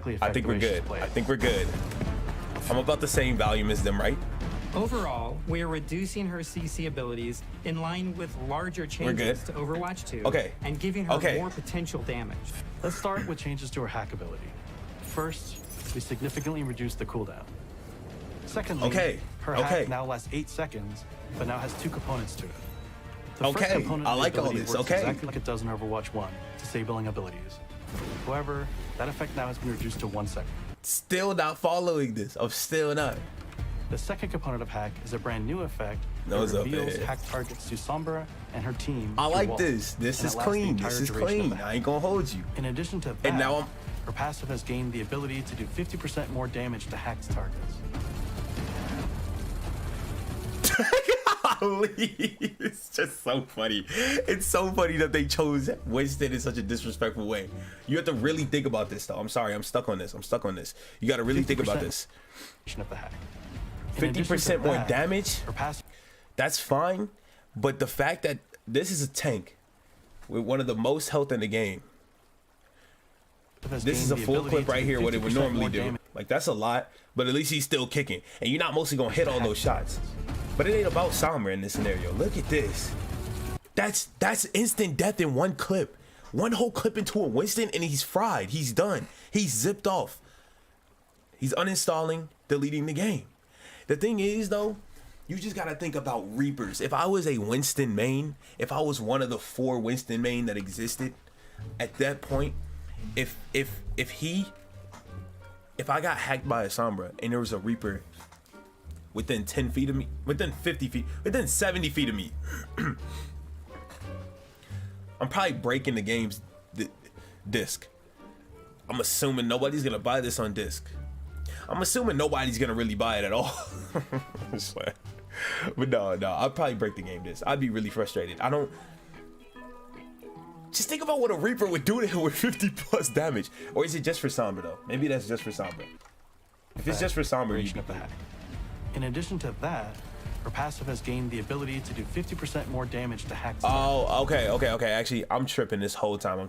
I think we're good. I think we're good. I'm about the same volume as them, right? Overall, we are reducing her CC abilities in line with larger changes to Overwatch 2 and giving her more potential damage. Let's start with changes to her hack ability. First, we significantly reduced the cooldown. Secondly, her hack now lasts 8 seconds, but now has 2 components to it. The first component of the ability works exactly like it does in Overwatch 1, disabling abilities. However, that effect now has been reduced to 1 second. Still not following this. I'm still not. The second component of hack is a brand new effect that reveals hack targets to Sombra and her team. I like this. This is clean. This is clean. I ain't gonna hold you. In addition to that, her passive has gained the ability to do 50% more damage to hacked targets. It's just so funny. It's so funny that they chose Winston in such a disrespectful way. You have to really think about this, though. I'm sorry. I'm stuck on this. You got to really think about this. 50% more damage? That's fine. But the fact that this is a tank with one of the most health in the game. This is a full clip right here, what it would normally do. Like, that's a lot, but at least he's still kicking. And you're not mostly going to hit all those shots. But it ain't about Sombra in this scenario. Look at this. That's instant death in one clip. One whole clip into a Winston and he's fried. He's done. He's zipped off. He's uninstalling, deleting the game. The thing is, though, you just got to think about Reapers. If I was a Winston main, if I was one of the 4 Winston main that existed at that point, if I got hacked by a Sombra and there was a Reaper within 10 feet of me, within 50 feet, within 70 feet of me, I'm probably breaking the game's disc. I'm assuming nobody's gonna buy this on disc. I'm assuming nobody's gonna really buy it at all. But no, I'd probably break the game disc. I'd be really frustrated. Just think about what a Reaper would do to him with 50+ damage. Or is it just for Sombra, though? Maybe that's just for Sombra. If it's just for Sombra, you can hack. In addition to that, her passive has gained the ability to do 50% more damage to hack. Oh, okay. Actually, I'm tripping this whole time.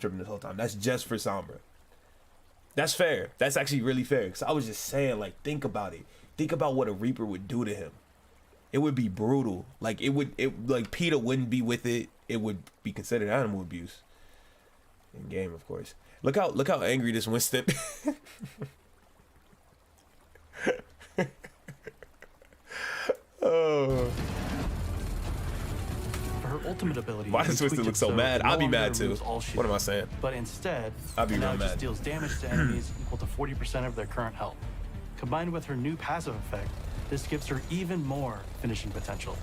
That's just for Sombra. That's fair. That's actually really fair. Because I was just saying, like, think about it. Think about what a Reaper would do to him. It would be brutal. Like, like, PETA wouldn't be with it. It would be considered animal abuse. In game, of course. Look how angry this Winston. For her ultimate ability, why does Winston look so mad? I'll be mad too. What am I saying? But instead, I'll be now real mad. Just deals damage to enemies equal to 40% of their current health. Combined with her new passive effect, this gives her even more finishing potential.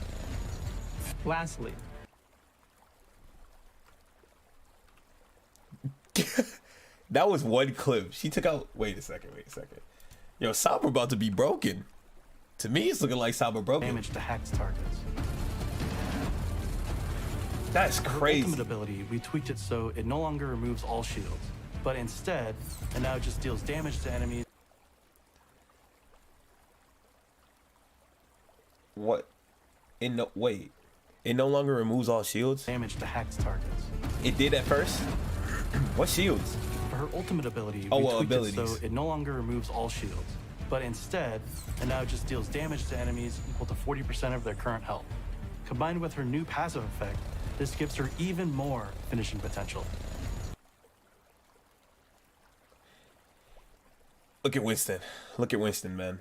Lastly, that was one clip. She took out. Wait a second. Yo, Sombra about to be broken. To me, it's looking like Sombra broken. Damage to hacked targets. That's crazy. Her ultimate ability, we tweaked it so it no longer removes all shields, but instead, it now just deals damage to enemies. What? Wait. It no longer removes all shields? Damage to hacked targets. It did at first? What shields? For her ultimate ability, we tweaked it so it no longer removes all shields, but instead, it now just deals damage to enemies equal to 40% of their current health. Combined with her new passive effect, this gives her even more finishing potential. Look at Winston. Look at Winston, man.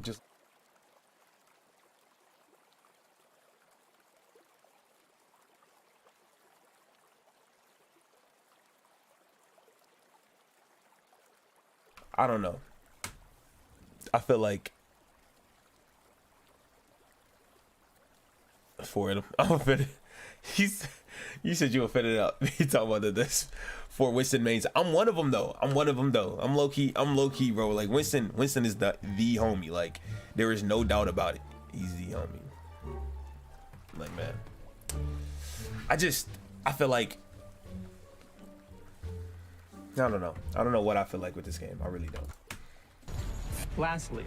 Just... I don't know. I feel like for him, I'm offended. You said you offended up. You talking about this for Winston mains. I'm one of them though. I'm low key, bro. Like Winston is the homie. Like there is no doubt about it. He's the homie. Like man, I feel like I don't know. I don't know what I feel like with this game. I really don't. Lastly,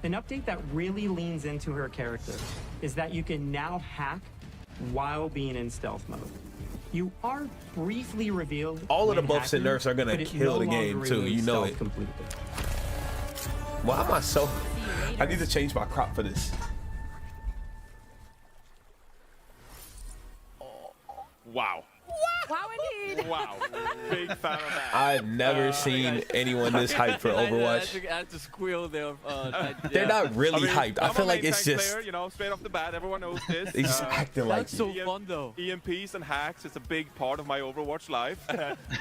an update that really leans into her character is that you can now hack while being in stealth mode. You are briefly revealed. All of the buffs and nerfs are gonna kill the game too. You know it. Completely. Why am I so? I need to change my crop for this. Wow. Wow, indeed. Wow. Big fan of that. I've never seen anyone this hyped for Overwatch. I had to squeal there. They're not really hyped. I feel like it's just. Player, you know, straight off the bat, everyone knows this. They just acting like. That's so fun though. EMPs and hacks is a big part of my Overwatch life.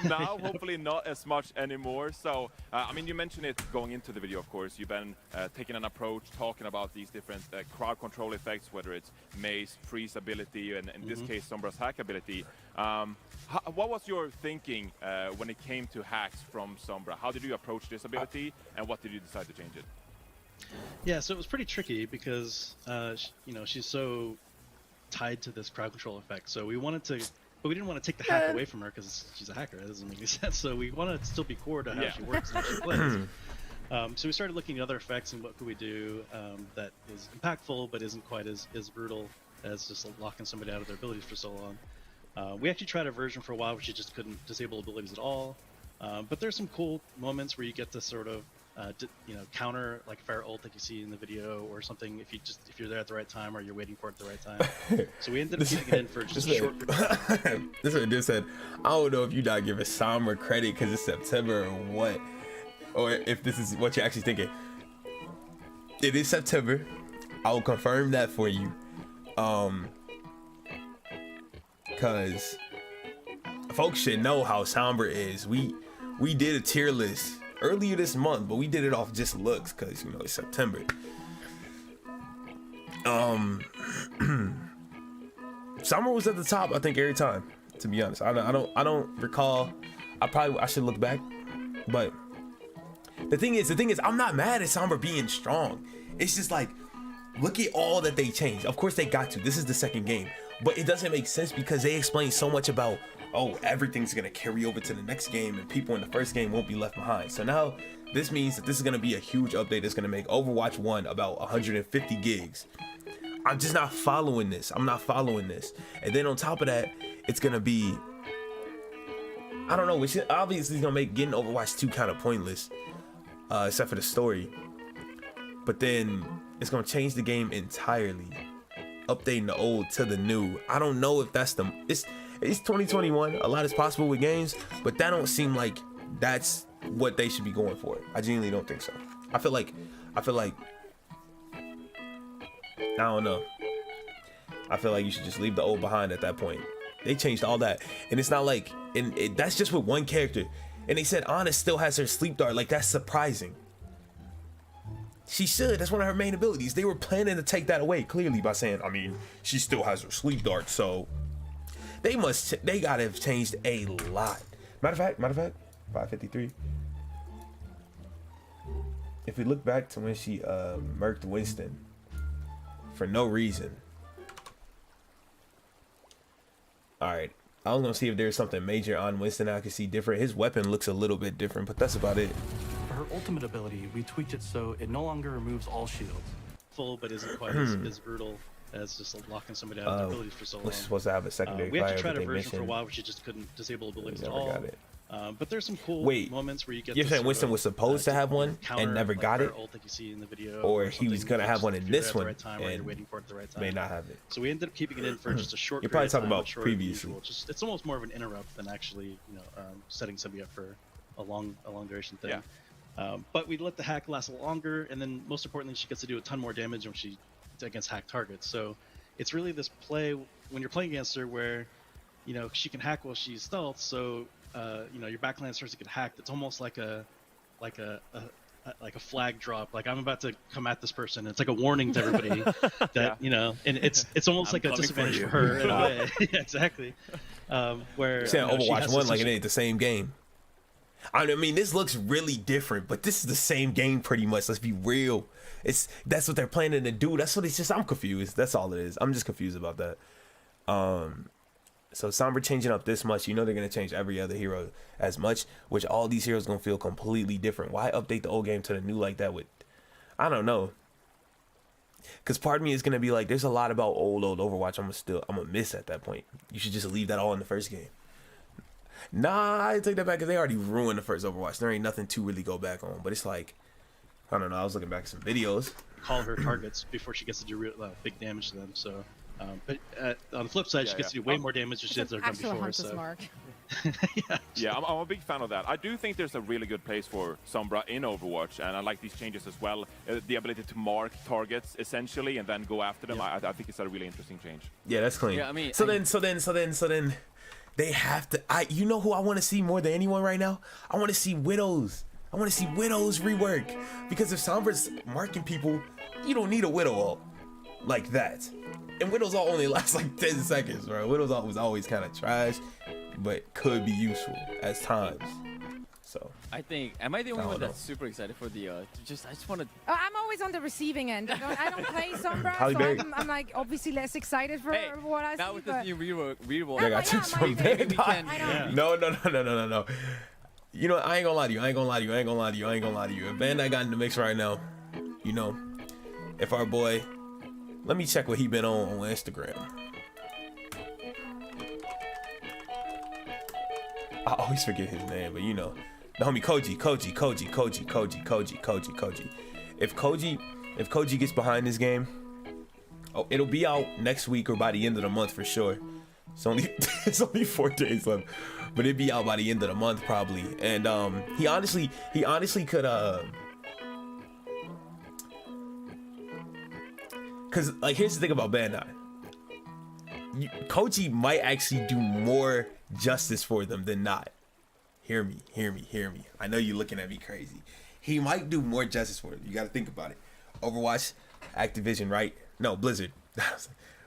Now, hopefully not as much anymore. So, I mean, you mentioned it going into the video, of course. You've been taking an approach, talking about these different crowd control effects, whether it's Maze, freeze ability, and in this case, Sombra's hack ability. What was your thinking when it came to hacks from Sombra? How did you approach this ability, and what did you decide to change it? Yeah, so it was pretty tricky because you know, she's so tied to this crowd control effect. So we wanted to, but we didn't want to take the hack away from her because she's a hacker. That doesn't make any sense. So we wanted to still be core to how she works and how she plays. So we started looking at other effects and what could we do that is impactful but isn't quite as brutal as just locking somebody out of their abilities for so long. We actually tried a version for a while where she just couldn't disable abilities at all, but there's some cool moments where you get to sort of, you know, counter like fire ult that you see in the video or something if you're there at the right time or you're waiting for it at the right time. So we ended up keeping it in for just a short. This is what this said. I don't know if you're not giving Sombra credit because it's September or what, or if this is what you're actually thinking. It is September. I will confirm that for you. Because folks should know how Sombra is. We did a tier list earlier this month, but we did it off just looks because, you know, it's September. Sombra was at the top, I think, every time, to be honest. I don't recall. I should look back, but the thing is I'm not mad at Sombra being strong. It's just like, look at all that they changed. Of course they got to. This is the second game. But it doesn't make sense because they explain so much about, oh, everything's going to carry over to the next game and people in the first game won't be left behind. So now this means that this is going to be a huge update that's going to make Overwatch 1 about 150 gigs. I'm just not following this. I'm not following this. And then on top of that, it's going to be, I don't know, which obviously is going to make getting Overwatch 2 kind of pointless, except for the story. But then it's going to change the game entirely. Updating the old to the new. I don't know if that's it's 2021. A lot is possible with games, but that don't seem like that's what they should be going for. I genuinely don't think so. I feel like I don't know. I feel like you should just leave the old behind at that point. They changed all that, and it's not like, that's just with one character. And they said Ana still has her sleep dart. Like, that's surprising. She should. That's one of her main abilities. They were planning to take that away clearly by saying, I mean, she still has her sleep dart, so they gotta have changed a lot. Matter of fact, 553. If we look back to when she murked Winston for no reason. All right, I was gonna see if there's something major on Winston I could see different. His weapon looks a little bit different, but that's about it. For her ultimate ability, we tweaked it so it no longer removes all shields. Full, but isn't quite as brutal as just locking somebody out of their abilities for so long. We're supposed to have a secondary we fire. actually tried a version for a while where she just couldn't disable abilities at all. Got it. But there's some cool moments where you get. You're saying Winston was supposed to have one and never got it, or he was gonna have one in this one and may not have it. So we ended up keeping it in for just a short. You're probably talking about previously. It's almost more of an interrupt than actually, you know, setting somebody up for a long duration thing. Yeah. But we let the hack last a little longer, and then most importantly, she gets to do a ton more damage when she against hack targets. So it's really this play when you're playing against her where, you know, she can hack while she's stealth. So you know, your backline starts to get hacked. It's almost like a flag drop. Like, I'm about to come at this person. It's like a warning to everybody that you know, and it's almost like a disadvantage for her in a way. Yeah, exactly. Where saying Overwatch 1 like it ain't the same game. I mean, this looks really different, but this is the same game pretty much. Let's be real. That's what they're planning to do. That's what it's just. I'm confused. That's all it is. I'm just confused about that. So Sombra changing up this much, you know they're gonna change every other hero as much, which all these heroes gonna feel completely different. Why update the old game to the new like that? I don't know. Because part of me is gonna be like, there's a lot about old Overwatch I'm gonna miss at that point. You should just leave that all in the first game. Nah, I take that back because they already ruined the first Overwatch. There ain't nothing to really go back on. But it's like, I don't know. I was looking back at some videos. Call her targets before she gets to do big damage to them. So, but on the flip side, she gets to do way more damage than she did done before. So. Yeah, I'm a big fan of that. I do think there's a really good place for Sombra in Overwatch, and I like these changes as well. The ability to mark targets essentially and then go after them. I think it's a really interesting change. Yeah, that's clean. Yeah, I mean, so then they have to. You know who I want to see more than anyone right now? I want to see Widows. I want to see Widows rework, because if Sombra's marking people, you don't need a Widow ult like that. And Widow's ult only lasts like 10 seconds, right? Widow's ult was always kind of trash, but could be useful at times. So I think, am I the only one that's super excited for the? I just want to. I'm always on the receiving end. I don't play Sombra, so I'm like obviously less excited for what I see. Now with the new reroll. I got some No. You know, I ain't gonna lie to you. If Bandai got in the mix right now, you know, if our boy, let me check what he been on Instagram. I always forget his name, but you know, the homie Koji. If Koji gets behind this game, it'll be out next week or by the end of the month for sure. It's only 4 days left, but it'd be out by the end of the month probably. And he honestly could cause like here's the thing about Bandai. Koji might actually do more justice for them than not. Hear me. I know you're looking at me crazy. He might do more justice for them. You gotta think about it. Overwatch, Activision, right? No, Blizzard.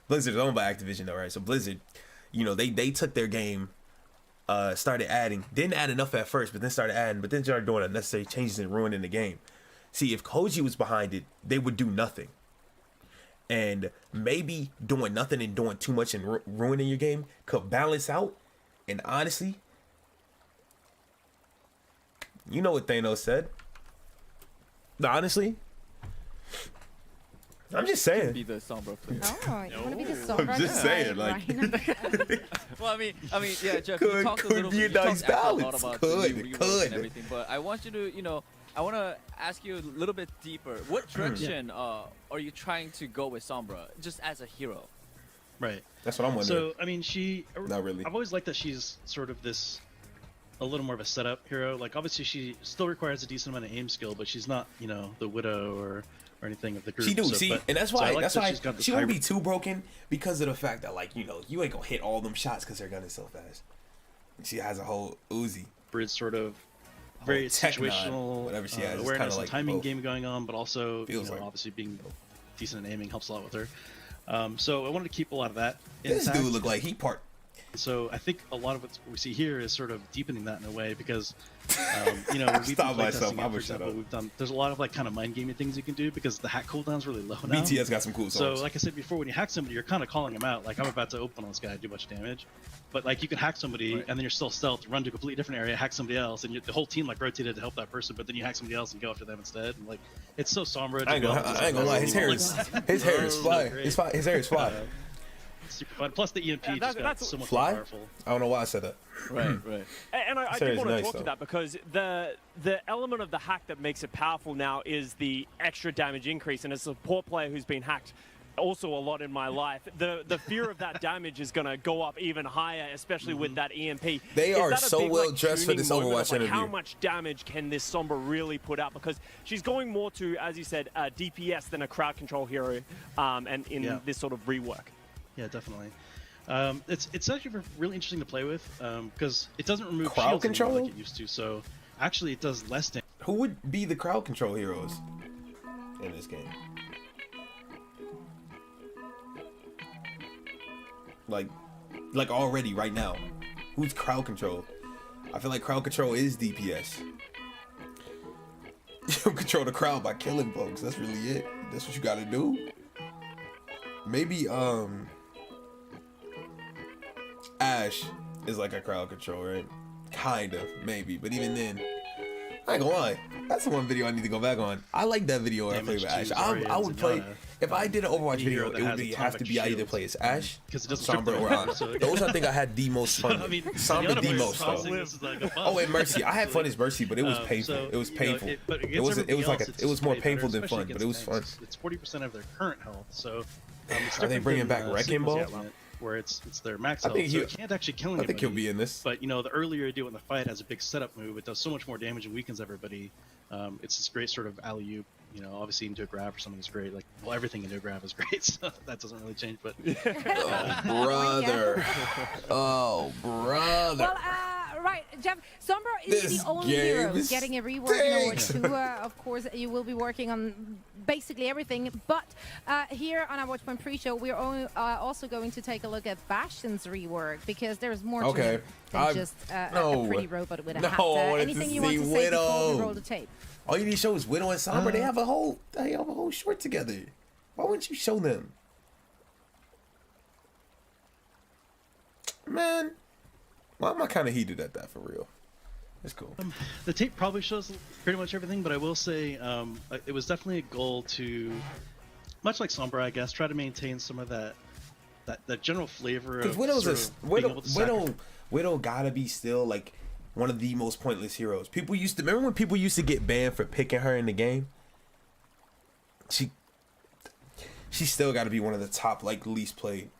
Blizzard is owned by Activision though, right? So Blizzard, you know, they took their game, started adding, didn't add enough at first, but then started doing unnecessary changes and ruining the game. See, if Koji was behind it, they would do nothing. And maybe doing nothing and doing too much and ruining your game could balance out. And honestly, you know what Thanos said. Honestly, I'm just saying. Be the Sombra player. Oh, you want to be the Sombra? I'm just saying, like. Well, I mean, yeah, Jeff. You talked a little bit. You talked a lot about the new rework and everything, but I want you to, you know, I want to ask you a little bit deeper. What direction are you trying to go with Sombra, just as a hero? Right. That's what I'm wondering. So, I mean, not really. I've always liked that she's sort of a little more of a setup hero. Like, obviously, she still requires a decent amount of aim skill, but she's not, you know, the Widow or anything of the group. She do, and that's why she won't be too broken, because of the fact that, like, you know, you ain't gonna hit all them shots because her gun is so fast. She has a whole Uzi. Bridge sort of very situational whatever she has, awareness and like timing game going on, but also, you know, obviously being decent at aiming helps a lot with her. So I wanted to keep a lot of that intact. This dude look like he part. So I think a lot of what we see here is sort of deepening that in a way, because you know, we've Stop been myself. playtesting it, for example. There's a lot of like kind of mind gaming things you can do, because the hack cooldown's really low now. BTS got some cool songs. So like I said before, when you hack somebody, you're kind of calling them out. Like, I'm about to open on this guy and do a bunch of damage, but like you can hack somebody and then you're still stealth, run to a completely different area, hack somebody else, and the whole team like rotated to help that person, but then you hack somebody else and go after them instead. And like, it's so Sombra. I ain't gonna lie. His hair is fly. His hair is fly. Super fun. Plus the EMP just got so much fly? more powerful. I don't know why I said that. Right. And I do want to talk to that, because the element of the hack that makes it powerful now is the extra damage increase. And as a support player who's been hacked also a lot in my life, the fear of that damage is going to go up even higher, especially with that EMP. They are so well dressed for this Overwatch interview. How much damage can this Sombra really put out? Because she's going more to, as you said, DPS than a crowd control hero, and in this sort of rework. Yeah, definitely. It's actually really interesting to play with, because it doesn't remove crowd shields control like it used to. So actually, it does less damage. Who would be the crowd control heroes in this game? Like already right now, who's crowd control? I feel like crowd control is DPS. You control the crowd by killing folks. That's really it. That's what you gotta do. Maybe Ash is like a crowd control, right? Kind of, maybe. But even then, I ain't gonna lie. That's the one video I need to go back on. I like that video where I played with Ashe. I would play if I did an Overwatch video. It would have to be I either play as Ashe, Sombra, or Ana. Those I think I had the most fun. Sombra the most though. Oh, and Mercy. I had fun as Mercy, but it was painful. It was painful. It was more painful than fun, but it was fun. It's 40% of their current health. So are they bringing back Wrecking Ball? Where it's their max health, so it can't actually kill anybody. I think he'll be in this. But the earlier you do it in the fight, has a big setup move. It does so much more damage and weakens everybody. It's this great sort of alley-oop. Obviously into a grab or something is great. Like, well, everything into a grab is great, so that doesn't really change. But oh brother, oh brother. Well, right, Jeff. Sombra is the only hero getting a rework in Overwatch 2. Of course, you will be working on basically everything. But here on our Watchpoint pre-show, we're also going to take a look at Bastion's rework because there's more to it than just a pretty robot with a hat. Anything you want to say before we roll the tape? All you need to show is Widow and Sombra. They have a whole short together. Why wouldn't you show them? Man, why am I kind of heated at that for real? It's cool. The tape probably shows pretty much everything, but I will say it was definitely a goal to, much like Sombra, I guess, try to maintain some of that general flavor of Widow gotta be still like one of the most pointless heroes. Remember when people used to get banned for picking her in the game? She still got to be one of the top, like, least played.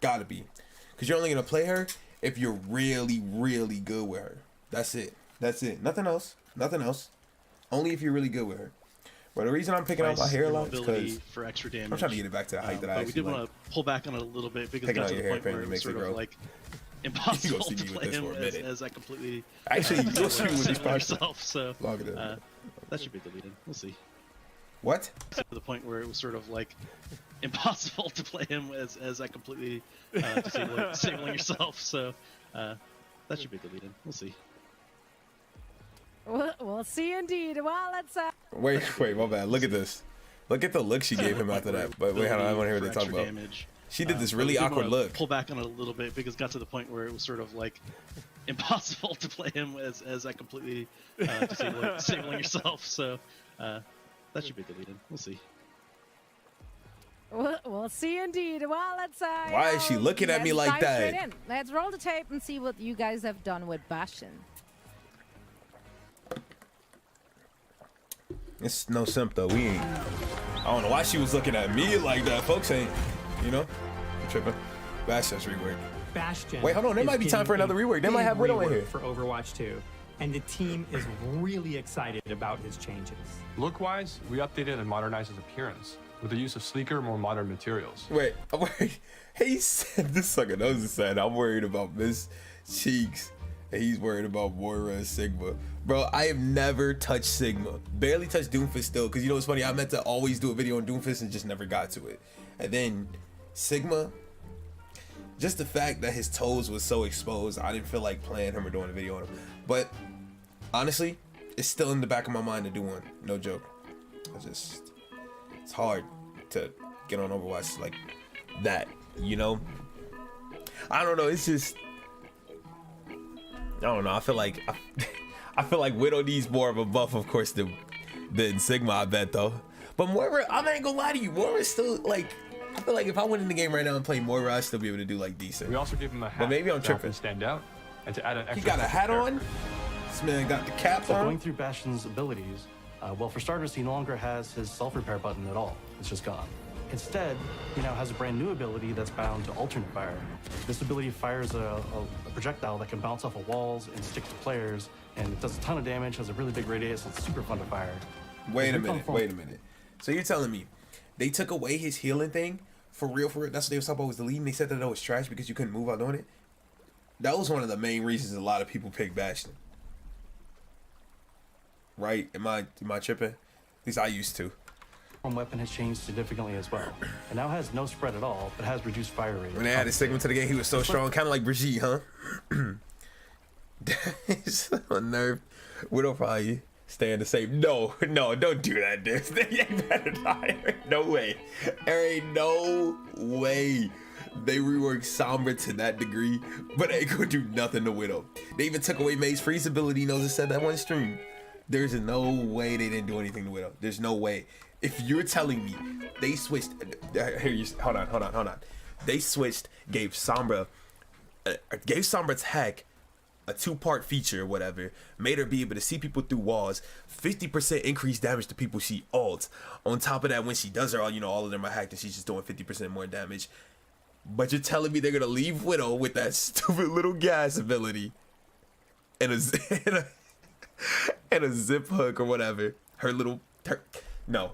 Gotta be, because you're only gonna play her if you're really, really good with her. That's it. Nothing else. Only if you're really good with her. But the reason I'm picking out my hair a lot is because for extra damage. I'm trying to get it back to the height that I actually like. We did want to pull back on it a little bit because it got to the point where it was sort of like impossible to play him as I completely actually you'll see with these yourself. So that should be deleted. We'll see. What? To the point where it was sort of like impossible to play him as I completely disabling yourself. So that should be deleted. We'll see. We'll see indeed. Well, let's wait, my bad. Look at this. Look at the look she gave him after that. But wait, hold on, I want to hear what they talk about. She did this really awkward look. Pull back on it a little bit because it got to the point where it was sort of like impossible to play him as I completely disabling yourself. So that should be deleted. We'll see. We'll see indeed. Well, let's why is she looking at me like that? Let's roll the tape and see what you guys have done with Bastion. It's no simp though. I don't know why she was looking at me like that. Folks ain't, I'm tripping. Bastion's rework. Bastion. Wait, hold on. There might be time for another rework. They might have Widow in here for Overwatch 2, and the team is really excited about his changes. Look-wise, we updated and modernized his appearance with the use of sleeker, more modern materials. Wait. He said this sucker knows it said I'm worried about Miss Cheeks. And he's worried about Moira and Sigma. Bro, I have never touched Sigma. Barely touched Doomfist still, because what's funny? I meant to always do a video on Doomfist and just never got to it. And then Sigma, just the fact that his toes was so exposed, I didn't feel like playing him or doing a video on him. But honestly, it's still in the back of my mind to do one. No joke. It's hard to get on Overwatch like that, I don't know, it's just, I don't know. I feel like Widow needs more of a buff, of course, than Sigma. I bet though. But Moira, I ain't gonna lie to you. Moira's still like. I feel like if I went in the game right now and played Moira, I'd still be able to do like decent. We also give him a hat. But maybe I'm tripping. To stand out and to add an extra. He got a hat on. This man got the cap on. Going through Bastion's abilities, well, for starters, he no longer has his self-repair button at all. It's just gone. Instead, he now has a brand new ability that's bound to alternate fire. This ability fires a projectile that can bounce off of walls and stick to players, and it does a ton of damage, has a really big radius, so it's super fun to fire. Wait a minute. So you're telling me they took away his healing thing? For real? That's what they was talking about was deleting. They said that was trash because you couldn't move out doing it? That was one of the main reasons a lot of people picked Bastion. Right? Am I tripping? At least I used to. Weapon has changed significantly as well. It now has no spread at all, but has reduced fire rate. When they added Sigma to the game, he was so strong, kind of like Brigitte, huh? He's on nerve. Widow probably staying the same. No, don't do that, dude. They ain't better die. No way. There ain't no way they reworked Sombra to that degree, but they ain't gonna do nothing to Widow. They even took away May's freeze ability. Knows it said that one stream. There's no way they didn't do anything to Widow. There's no way. If you're telling me they switched, hold on. They switched, gave Sombra's hack a 2-part feature or whatever, made her be able to see people through walls, 50% increased damage to people she ults. On top of that, when she does her, all of them are hacked and she's just doing 50% more damage. But you're telling me they're gonna leave Widow with that stupid little gas ability and a zip hook or whatever. Her little no,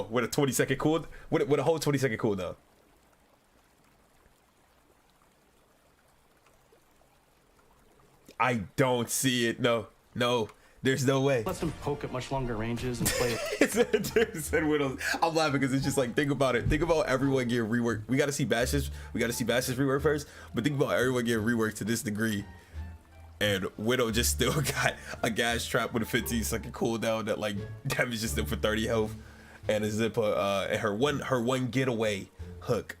with a 20-second cooldown, with a whole 20-second cooldown. I don't see it. No, there's no way. Let them poke at much longer ranges and play it. I'm laughing because it's just like, think about it. Think about everyone getting reworked. We got to see Bash's rework first, but think about everyone getting reworked to this degree. And Widow just still got a gas trap with a 15-second cooldown that like damages them for 30 health, and a zip and her one getaway hook.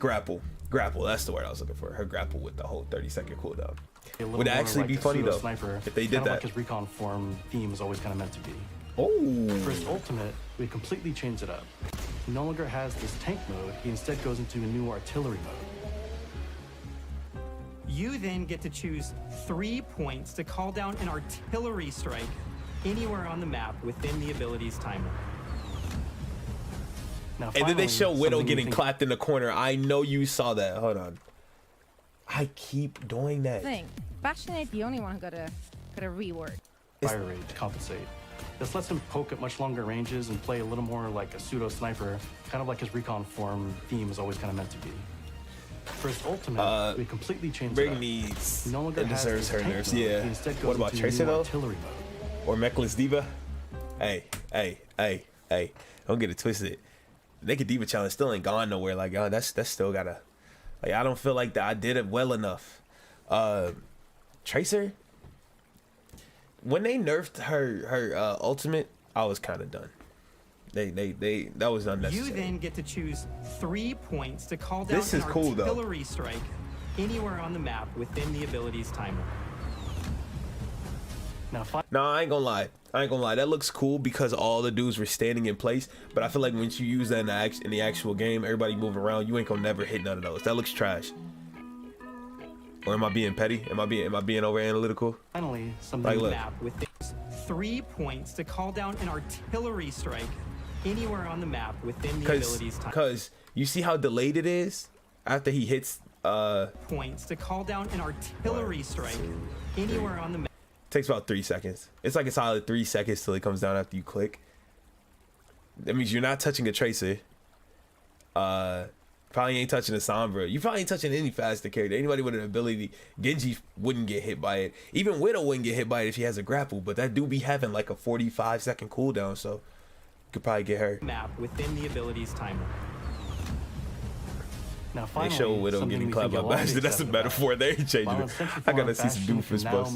Grapple. That's the word I was looking for. Her grapple with the whole 30-second cooldown. Would actually be funny though if they did that. Like his recon form theme is always kind of meant to be. Oh. For his ultimate, we completely changed it up. He no longer has this tank mode. He instead goes into a new artillery mode. You then get to choose 3 points to call down an artillery strike anywhere on the map within the ability's timer. Now, and then they show Widow getting clapped in the corner. I know you saw that. Hold on. I keep doing that. Bastion ain't the only one who got a rework. Fire rate to compensate. This lets him poke at much longer ranges and play a little more like a pseudo sniper, kind of like his recon form theme is always kind of meant to be. For his ultimate, we completely changed it up. Needs no longer deserves her nerfs. Yeah. What about Tracer though? Or Mechless Diva? Hey. Don't get it twisted. Naked Diva challenge still ain't gone nowhere. Like, that's still gotta. Like, I don't feel like that I did it well enough. Tracer, when they nerfed her ultimate, I was kind of done. That was unnecessary. You then get to choose 3 points to call down an artillery strike anywhere on the map within the ability's timer. No, I ain't gonna lie. That looks cool because all the dudes were standing in place. But I feel like once you use that in the actual game, everybody moving around, you ain't gonna never hit none of those. That looks trash. Or am I being petty? Am I being over analytical? Finally, something like map with 3 points to call down an artillery strike anywhere on the map within the ability's timer. Because you see how delayed it is after he hits. Points to call down an artillery strike anywhere on the map. Takes about 3 seconds. It's like a solid 3 seconds till it comes down after you click. That means you're not touching a Tracer. Probably ain't touching a Sombra. You probably ain't touching any faster character. Anybody with an ability, Genji wouldn't get hit by it. Even Widow wouldn't get hit by it if she has a grapple. But that do be having like a 45-second cooldown, so you could probably get her. Map within the ability's timer. Now finally, they show Widow getting clapped by Bastion. That's a metaphor. They ain't changing it. I gotta see some doofus buffs.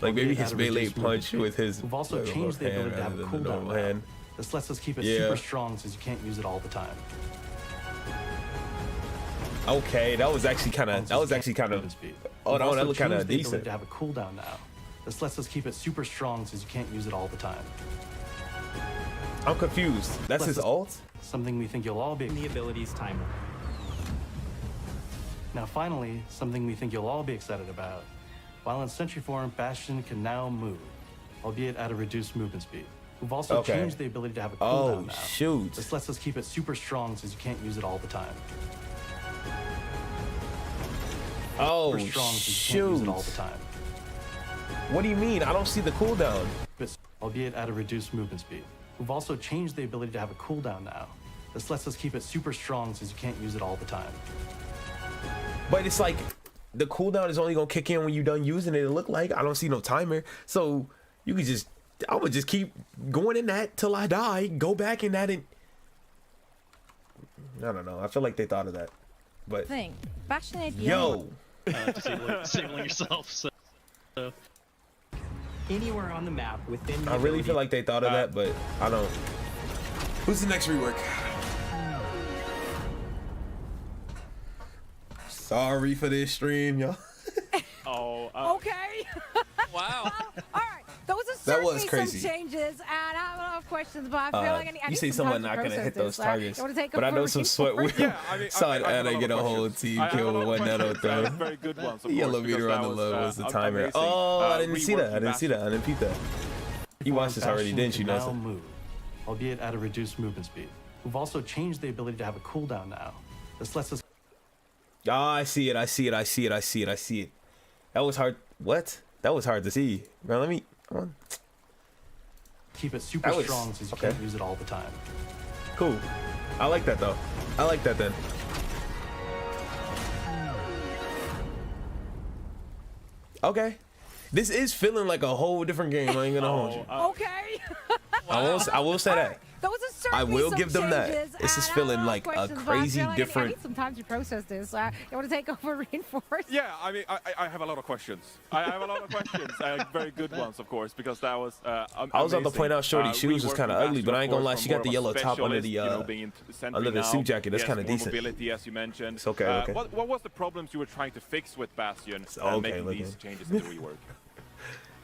Like maybe his melee punch with his We've also changed the ability to have a cooldown hand. This lets us keep it super strong since you can't use it all the time. Okay, that was actually kind of. Oh no, that looked kind of decent. To have a cooldown now. This lets us keep it super strong since you can't use it all the time. I'm confused. That's his ult? Something we think you'll all be. In the abilities timer. Now finally, something we think you'll all be excited about. While in Sentry form, Bastion can now move, albeit at a reduced movement speed. We've also changed the ability to have a cooldown now. Shoot. This lets us keep it super strong since you can't use it all the time. Oh, super strong since you can't use it all the time. What do you mean? I don't see the cooldown. Albeit at a reduced movement speed. We've also changed the ability to have a cooldown now. This lets us keep it super strong since you can't use it all the time. But it's like the cooldown is only gonna kick in when you're done using it. It look like I don't see no timer, so you can just I would just keep going in that till I die. Go back in that and I don't know. I feel like they thought of that, but Bastion disabling yourself. So. Anywhere on the map within. I really feel like they thought of that, but I don't. Who's the next rework? Sorry for this stream, y'all. Oh. Okay. Wow. All right. That was crazy. Some changes, and I have a lot of questions, but I feel like I need you see someone not gonna hit those targets, but I know some sweat will. Yeah, I mean, saw Anna get a whole team kill with one netto throw. Very good ones. Yellow meter on the low was the timer. Oh, I didn't see that. I didn't peep that. You watched this already, didn't you, Nelson? Move, albeit at a reduced movement speed. We've also changed the ability to have a cooldown now. This lets us. Oh, I see it. That was hard. What? That was hard to see. Bro, let me. Come on. Keep it super strong so you can't use it all the time. Cool. I like that though. I like that then. Okay. This is feeling like a whole different game. I ain't gonna hold you. Okay. I will say that. Those are certainly I will some give them that. changes, This is and feeling like a crazy like different. I need some time to process this. You want to take over Reinforce? Yeah, I mean, I have a lot of questions. I have a lot of questions. Very good ones, of course, because that was I was about to point out Shorty's shoes was kind of ugly, but I ain't gonna lie, she got the yellow top under the suit jacket. That's kind of decent. Mobility, as you mentioned. It's okay. What was the problems you were trying to fix with Bastion making these changes in the rework?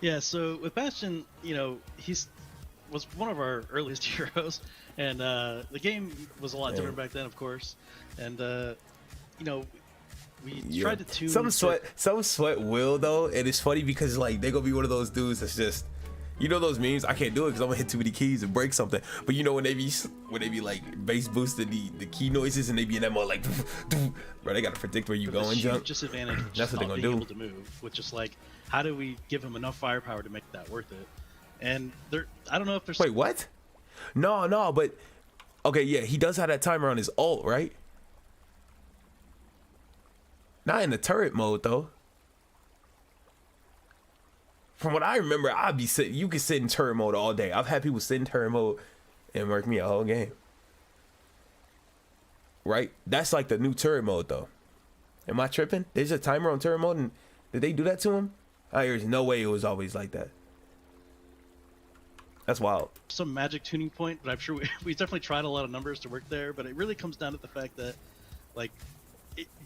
Yeah, so with Bastion, you know, was one of our earliest heroes, and the game was a lot different back then, of course. And you know, we tried to tune. Some sweat will though, and it's funny because like they're gonna be one of those dudes that's just, you know, those memes. I can't do it because I'm gonna hit too many keys and break something. But you know when they be like bass boosting the key noises and they be in that mode like, bro, they gotta predict where you go and jump. Disadvantage. That's what they're gonna do. Able to move with just like, how do we give him enough firepower to make that worth it? And I don't know if there's. Wait, what? No, but okay, yeah, he does have that timer on his ult, right? Not in the turret mode though. From what I remember, I'd be sitting. You could sit in turret mode all day. I've had people sit in turret mode and work me a whole game. Right? That's like the new turret mode though. Am I tripping? There's a timer on turret mode, and did they do that to him? There's no way it was always like that. That's wild. Some magic tuning point, but I'm sure we definitely tried a lot of numbers to work there. But it really comes down to the fact that, like,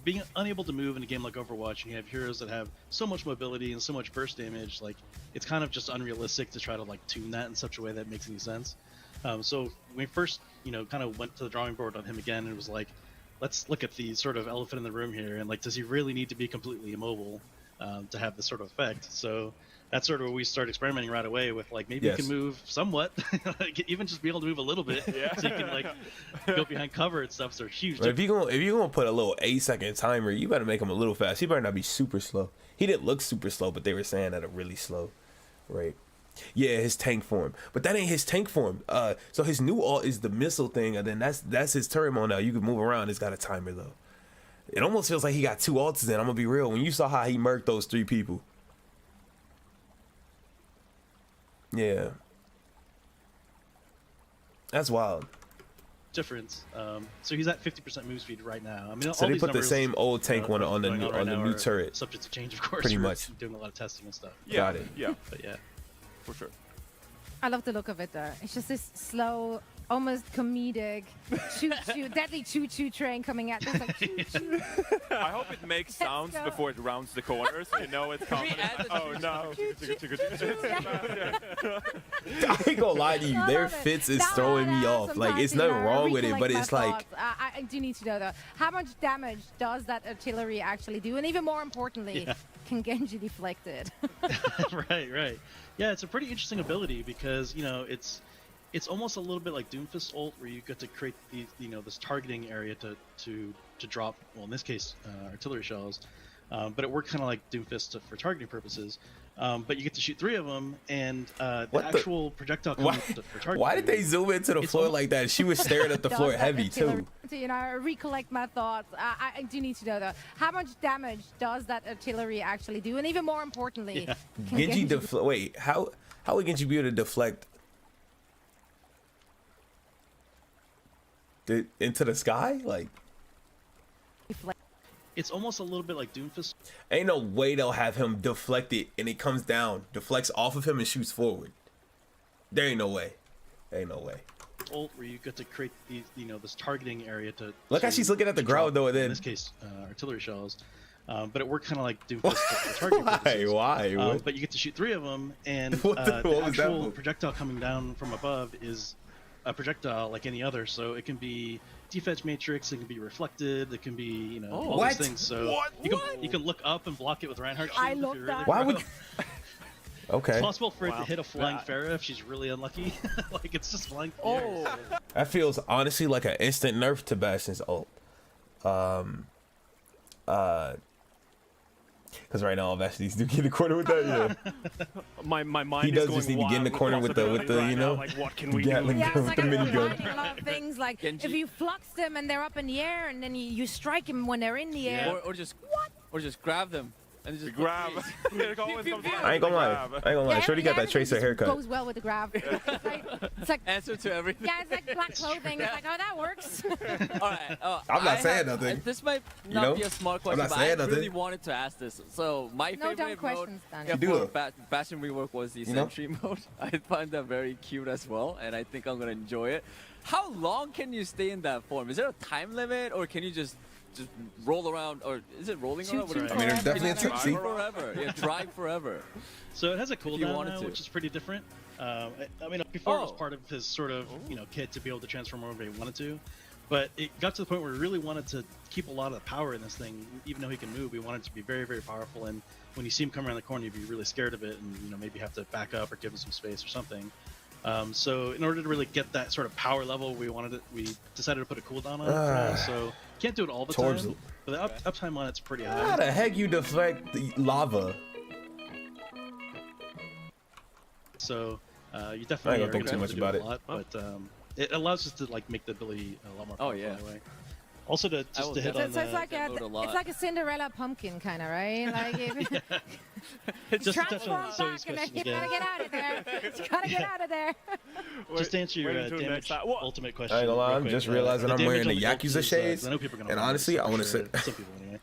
being unable to move in a game like Overwatch, and you have heroes that have so much mobility and so much burst damage, like, it's kind of just unrealistic to try to like tune that in such a way that makes any sense. So when we first, you know, kind of went to the drawing board on him again, and it was like, let's look at the sort of elephant in the room here, and like, does he really need to be completely immobile to have this sort of effect? So that's sort of where we start experimenting right away with like, maybe you can move somewhat, even just be able to move a little bit, so you can like go behind cover and stuff. So huge. If you're gonna put a little 8-second timer, you better make him a little fast. He better not be super slow. He didn't look super slow, but they were saying that a really slow, right? Yeah, his tank form, but that ain't his tank form. So his new ult is the missile thing, and then that's his turret mode now. You can move around. It's got a timer though. It almost feels like he got 2 ults in. I'm gonna be real. When you saw how he murked those 3 people. Yeah. That's wild. Difference. So he's at 50% move speed right now. I mean, so all they put the same old tank one on the new turret. Subject to change, of course. Pretty much. Doing a lot of testing and stuff. Yeah, got it. Yeah. But yeah, for sure. I love the look of it though. It's just this slow, almost comedic choo-choo, deadly choo-choo train coming at us like choo-choo. I hope it makes sounds before it rounds the corners. You know it's coming. Oh no. I ain't gonna lie to you. Their fits is throwing me off. Like, it's nothing wrong with it, but it's like. I do need to know though, how much damage does that artillery actually do? And even more importantly, can Genji deflect it? Right. Yeah, it's a pretty interesting ability because, you know, it's almost a little bit like Doomfist ult, where you get to create these, you know, this targeting area to drop, well, in this case, artillery shells. But it worked kind of like Doomfist for targeting purposes. But you get to shoot 3 of them, and the actual projectile comes for targeting. Why did they zoom into the floor like that? She was staring at the floor heavy too. To, you know, recollect my thoughts. I do need to know though, how much damage does that artillery actually do? And even more importantly, can Genji wait, how would Genji be able to deflect into the sky? Like, it's almost a little bit like Doomfist. Ain't no way they'll have him deflect it and it comes down, deflects off of him and shoots forward. There ain't no way. Ain't no way. Ult, where you get to create these, you know, this targeting area to. Look how she's looking at the ground though, and then in this case, artillery shells. but it worked kind of like Doomfist for targeting purposes. Why? But you get to shoot 3 of them, and the actual projectile coming down from above is a projectile like any other. So it can be defense matrix, it can be reflected, it can be all these things. So you can look up and block it with Reinhardt. I love that. Why would? Okay. It's possible for it to hit a flying Pharah if she's really unlucky. Like it's just flying. That feels honestly like an instant nerf to Bastion's ult. Because right now Bastion needs to get in the corner with that. Yeah. My mind. He does just need to get in the corner with the right now, like what can we do? Yeah, it's like combining a lot of things. Like Genji. If you flux them and they're up in the air, and then you strike them when they're in the air. Or just grab them. And just grab. I ain't gonna lie. Shorty got that Tracer haircut. Goes well with the grab. It's like answer to everything. Yeah, it's like black clothing. It's like, oh, that works. All right. I'm not saying nothing. This might not be a smart question, but I really wanted to ask this. So my favorite mode for Bastion rework was the Sentry mode. I find that very cute as well, and I think I'm gonna enjoy it. How long can you stay in that form? Is there a time limit, or can you just roll around, or is it rolling around? I mean, there's definitely a trick. Drive forever. Yeah, drive forever. So it has a cooldown now, which is pretty different. I mean, before it was part of his sort of kit to be able to transform wherever he wanted to, but it got to the point where we really wanted to keep a lot of the power in this thing. Even though he can move, we wanted it to be very, very powerful. And when you see him come around the corner, you'd be really scared of it, and maybe have to back up or give him some space or something. So in order to really get that sort of power level, we decided to put a cooldown on it. So can't do it all the time, but the uptime on it's pretty high. How the heck you deflect the lava? So you definitely don't think too much about it. But it allows us to make the ability a lot more powerful anyway. Also to hit on it's like a Cinderella pumpkin kind of, right? Like just transform back and then you gotta get out of there. You gotta get out of there. Just to answer your damage ultimate question. I ain't gonna lie, I'm just realizing I'm wearing the Yakuza shades. And honestly, I want to say some people anyway.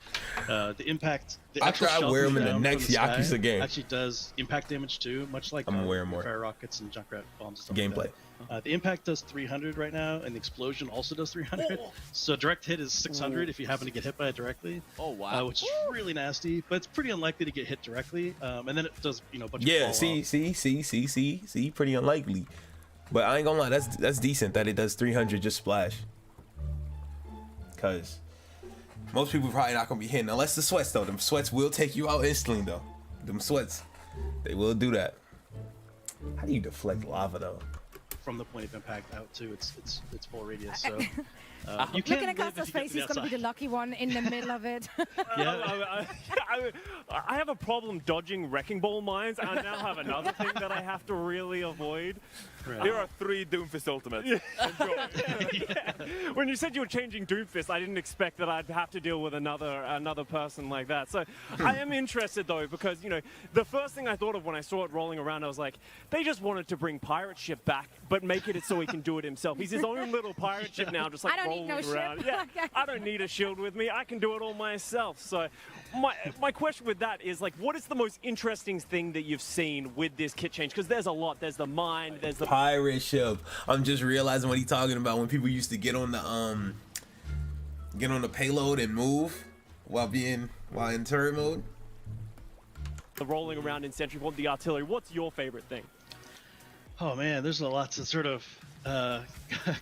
The impact. After I wear them in the next Yakuza game, actually does impact damage too, much like I'm wearing more fire rockets and Junkrat bombs. And stuff gameplay. Like that. The impact does 300 right now, and the explosion also does 300. So direct hit is 600 if you happen to get hit by it directly. Oh wow! Which is really nasty, but it's pretty unlikely to get hit directly. And then it does a bunch of see, pretty unlikely. But I ain't gonna lie, that's decent that it does 300 just splash. Cause most people probably not gonna be hitting unless the sweats though. Them sweats will take you out instantly though. Them sweats, they will do that. How do you deflect lava though? From the point of impact out to its full radius. So you can looking at Costa's face, he's gonna be the lucky one in the middle of it. Yeah, I have a problem dodging wrecking ball mines. I now have another thing that I have to really avoid. Right. There are 3 Doomfist ultimates. Yeah. When you said you were changing Doomfist, I didn't expect that I'd have to deal with another person like that. So I am interested though, because the first thing I thought of when I saw it rolling around, I was like, they just wanted to bring Pirate Ship back, but make it so he can do it himself. He's his own little pirate ship now, just like rolling around. Yeah, I don't need a shield with me. I can do it all myself. So my question with that is what is the most interesting thing that you've seen with this kit change? Because there's a lot. There's the mine. There's the pirate ship. I'm just realizing what he's talking about when people used to get on the payload and move while in turret mode. The rolling around in Sentry Point, the artillery. What's your favorite thing? Oh man, there's a lot to sort of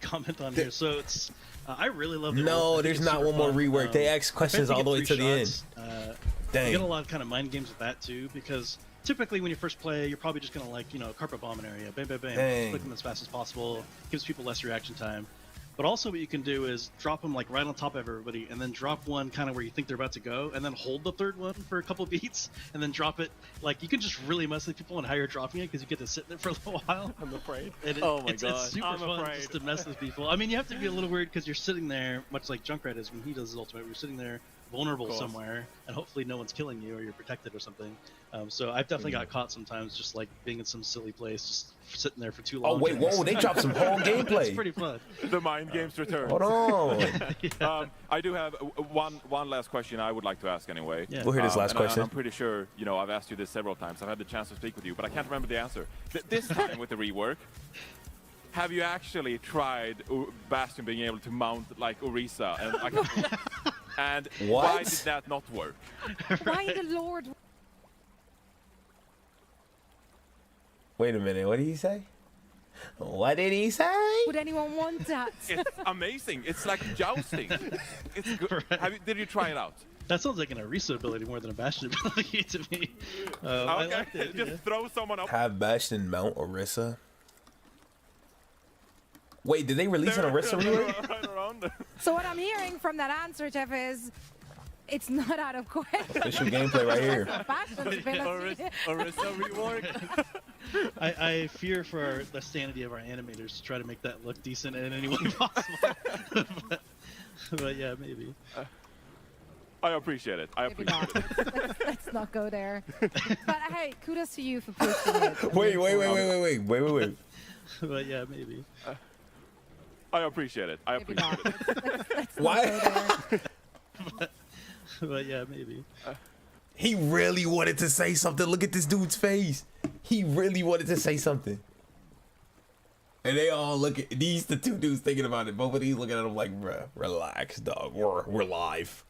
comment on here. So it's I really love. There's not one more rework. They ask questions all the way to the end. Dang. You get a lot of kind of mind games with that too, because typically when you first play, you're probably just gonna carpet bomb an area, bam, bam, bam, click them as fast as possible, gives people less reaction time. But also what you can do is drop them right on top of everybody, and then drop one kind of where you think they're about to go, and then hold the third one for a couple beats, and then drop it. You can just really mess with people on how you're dropping it, because you get to sit there for a little while. I'm afraid. Oh my god. It's super fun just to mess with people. I mean, you have to be a little weird because you're sitting there, much like Junkrat is when he does his ultimate, you're sitting there vulnerable somewhere, and hopefully no one's killing you or you're protected or something. So I've definitely got caught sometimes just being in some silly place, just sitting there for too long. Oh wait, whoa, they dropped some whole gameplay. It's pretty fun. The mind games return. Hold on. I do have one last question I would like to ask anyway. We'll hear this last question. I'm pretty sure, I've asked you this several times. I've had the chance to speak with you, but I can't remember the answer. This time with the rework, have you actually tried Bastion being able to mount Orisa? And And what? Why did that not work? Why the Lord? Wait a minute, what did he say? What did he say? Would anyone want that? It's amazing. It's like jousting. It's good. Right. Did you try it out? That sounds like an Arisa ability more than a Bastion ability to me. I liked it, Just throw someone up. Have Bastion mount Orisa? Wait, did they release an Orisa rework? Right around. So what I'm hearing from that answer, Jeff, is it's not out of question. Official gameplay right here. Orisa rework. I fear for the sanity of our animators to try to make that look decent in any way possible. but yeah, maybe. I appreciate it. I appreciate it. Let's not go there. But hey, kudos to you for pushing it. Wait. But yeah, maybe. I appreciate it. I appreciate it. Let's Why? not go there. But yeah, maybe. He really wanted to say something. Look at this dude's face. He really wanted to say something. And they all look at these, the two dudes thinking about it. Both of these looking at him like, bruh, relax, dog. We're live.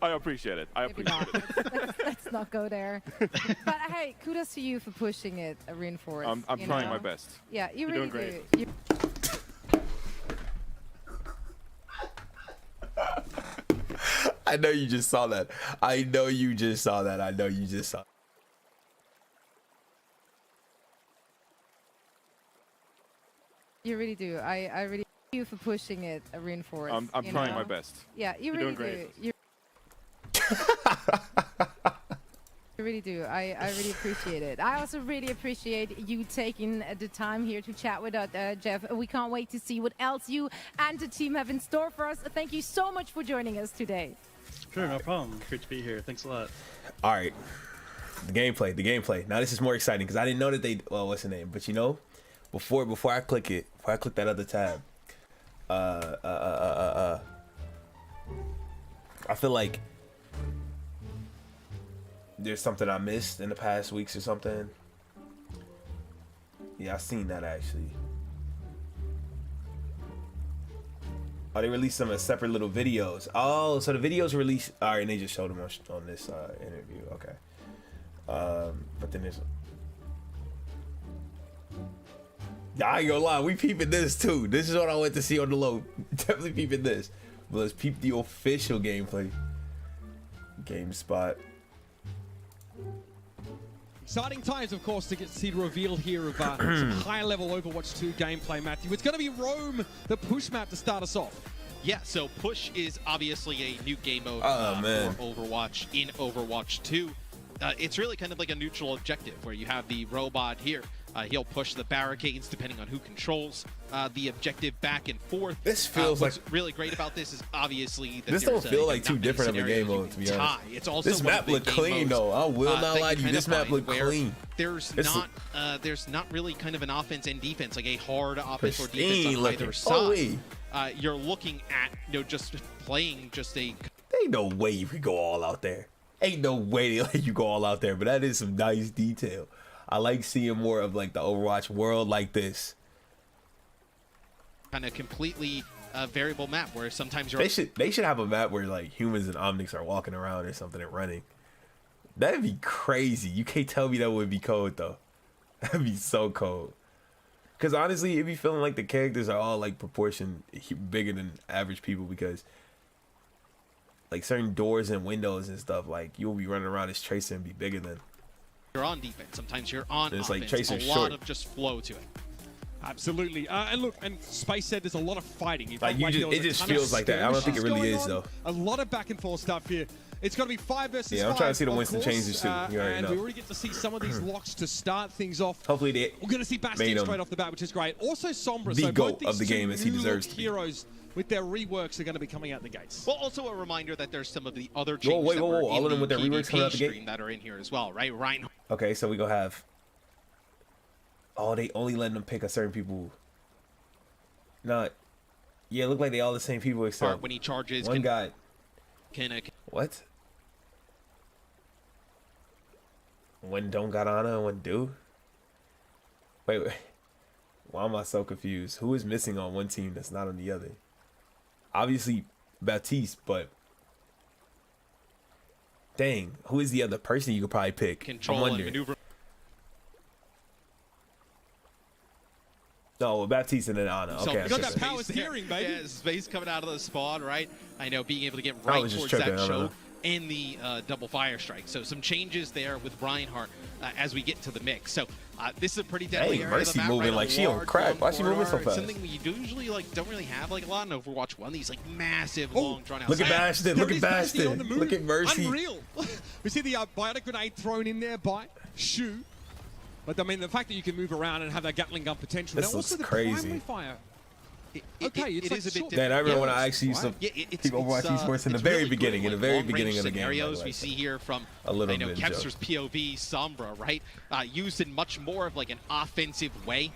I appreciate it. I appreciate it. Let's not go there. But hey, kudos to you for pushing it, Reinforce. I'm trying my best. Yeah, you really doing do. I know you just saw that. I know you just saw that. I know you just saw. You really do. I really thank you for pushing it, Reinforce. I'm trying my best. Yeah, you You're really doing do. You really do. I really appreciate it. I also really appreciate you taking the time here to chat with us, Jeff. We can't wait to see what else you and the team have in store for us. Thank you so much for joining us today. Sure, no problem. Great to be here. Thanks a lot. All right. The gameplay. Now this is more exciting because I didn't know that they, well, what's the name? But you know, before I click it, before I click that other tab, I feel like there's something I missed in the past weeks or something. Yeah, I seen that actually. Oh, they released some separate little videos. Oh, so the videos released. All right, and they just showed them on this interview. Okay. But then there's. I ain't gonna lie, we peeping this too. This is what I went to see on the low. Definitely peeping this. But let's peep the official gameplay. GameSpot. Exciting times, of course, to see the reveal here of some high-level Overwatch 2 gameplay, Matthew. It's going to be Rome, the push map, to start us off. Yeah, so push is obviously a new game mode for Overwatch in Overwatch 2. It's really kind of like a neutral objective where you have the robot here. He'll push the barricades depending on who controls the objective back and forth. This feels what's really great about this is obviously that this don't feel like too different of a game mode, to be honest. It's also this map look clean though. I will not lie to you. This map look clean. There's not really kind of an offense and defense, like a hard offense or defense on either side. You're looking at just playing just a. Ain't no way you could go all out there. Ain't no way they let you go all out there. But that is some nice detail. I like seeing more of like the Overwatch world like this. Kind of completely variable map where sometimes you're. They should have a map where like humans and Omnics are walking around or something and running. That'd be crazy. You can't tell me that would be cold though. That'd be so cold. Cause honestly, it'd be feeling like the characters are all like proportion bigger than average people because like certain doors and windows and stuff, like you'll be running around as Tracer and be bigger than. You're on defense. Sometimes you're on offense. Like Tracer's a lot of just flow to it. Absolutely. And look, and Space said there's a lot of fighting. It just feels like that. I don't think it really is though. A lot of back and forth stuff here. It's going to be 5 versus 5. Yeah, I'm trying to see the Winston changes too. You already know. We already get to see some of these locks to start things off. Hopefully we're going to see Bastion straight off the bat, which is great. Also Sombra. The GOAT of the game as he deserves to be. Heroes with their reworks are going to be coming out the gates. Well, also a reminder that there's some of the other changes all of them with their reworks coming out the gate that are in here as well, right? Ryan. Okay, so we gonna have. Oh, they only letting them pick a certain people. Not. Yeah, it look like they all the same people except when he charges. One guy. What? When don't got Ana and when do? Wait. Why am I so confused? Who is missing on one team that's not on the other? Obviously Baptiste, but Dang, who is the other person you could probably pick? Control and maneuver. No, Baptiste and then Ana. Okay, you got that power steering, baby. Yeah, space coming out of the spawn, right? I know, being able to get right towards that choke and the double fire strike. So some changes there with Reinhardt as we get to the mix. So this is a pretty deadly area. Mercy moving like she on crack. Why she moving so fast? Something we usually don't really have a lot in Overwatch 1. These long drawn out. Look at Bastion. Look at Bastion. Look at Mercy. Unreal. We see the biotic grenade thrown in there by Shu. But I mean, the fact that you can move around and have that Gatling gun potential. This looks crazy. Fire. It is a bit different. Man, I remember when I actually used to keep Overwatch esports in the very beginning, of the game. Scenarios we see here from Kevster's POV, Sombra, right? Used in much more of like an offensive way.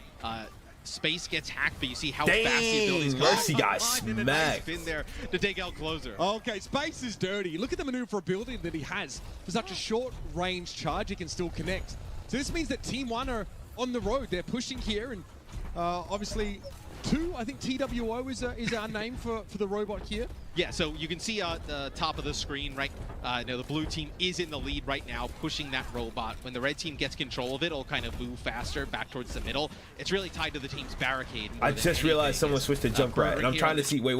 Space gets hacked, but you see how fast the abilities go. Mercy got smacked. In there to take out Closer. Okay, Space is dirty. Look at the maneuverability that he has. For such a short range charge, he can still connect. So this means that Team 1 are on the road. They're pushing here, and obviously 2, I think TWO is our name for the robot here. Yeah, so you can see at the top of the screen, right? The blue team is in the lead right now, pushing that robot. When the red team gets control of it, it'll kind of move faster back towards the middle. It's really tied to the team's barricade. I just realized someone switched to Junkrat, and I'm trying to see. Wait.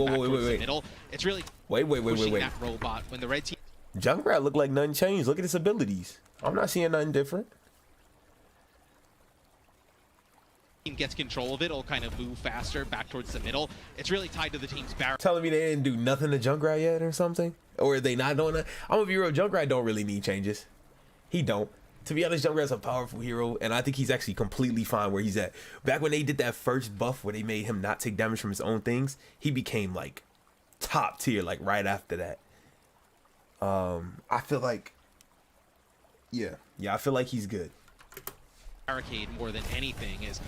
It's really wait. That robot when the red team. Junkrat looked like nothing changed. Look at his abilities. I'm not seeing nothing different. Gets control of it, it'll kind of move faster back towards the middle. It's really tied to the team's barrier. Telling me they didn't do nothing to Junkrat yet or something? Or are they not doing that? I'm gonna be real, Junkrat don't really need changes. He don't. To be honest, Junkrat's a powerful hero, and I think he's actually completely fine where he's at. Back when they did that first buff where they made him not take damage from his own things, he became like top tier like right after that. I feel like I feel like he's good. Barricade more than anything is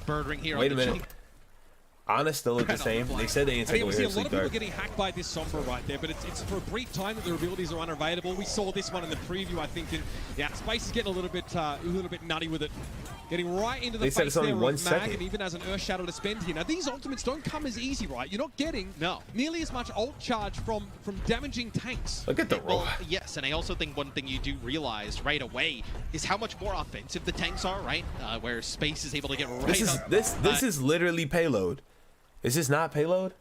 Bird Ring here. Wait a minute. Ana still look the same. They said they didn't take away her sleep dart. A lot of people getting hacked by this Sombra right there, but it's for a brief time that their abilities are unavailable. We saw this one in the preview, I think, and yeah, Space is getting a little bit nutty with it. Getting right into the face there of Mag, and even has an Earth Shadow to spend here. Now, these ultimates don't come as easy, right? You're not getting nearly as much ult charge from damaging tanks. Look at the roll. Well, yes, and I also think one thing you do realize right away is how much more offensive the tanks are, right? Where Space is able to get right up. This is literally payload. Is this not payload?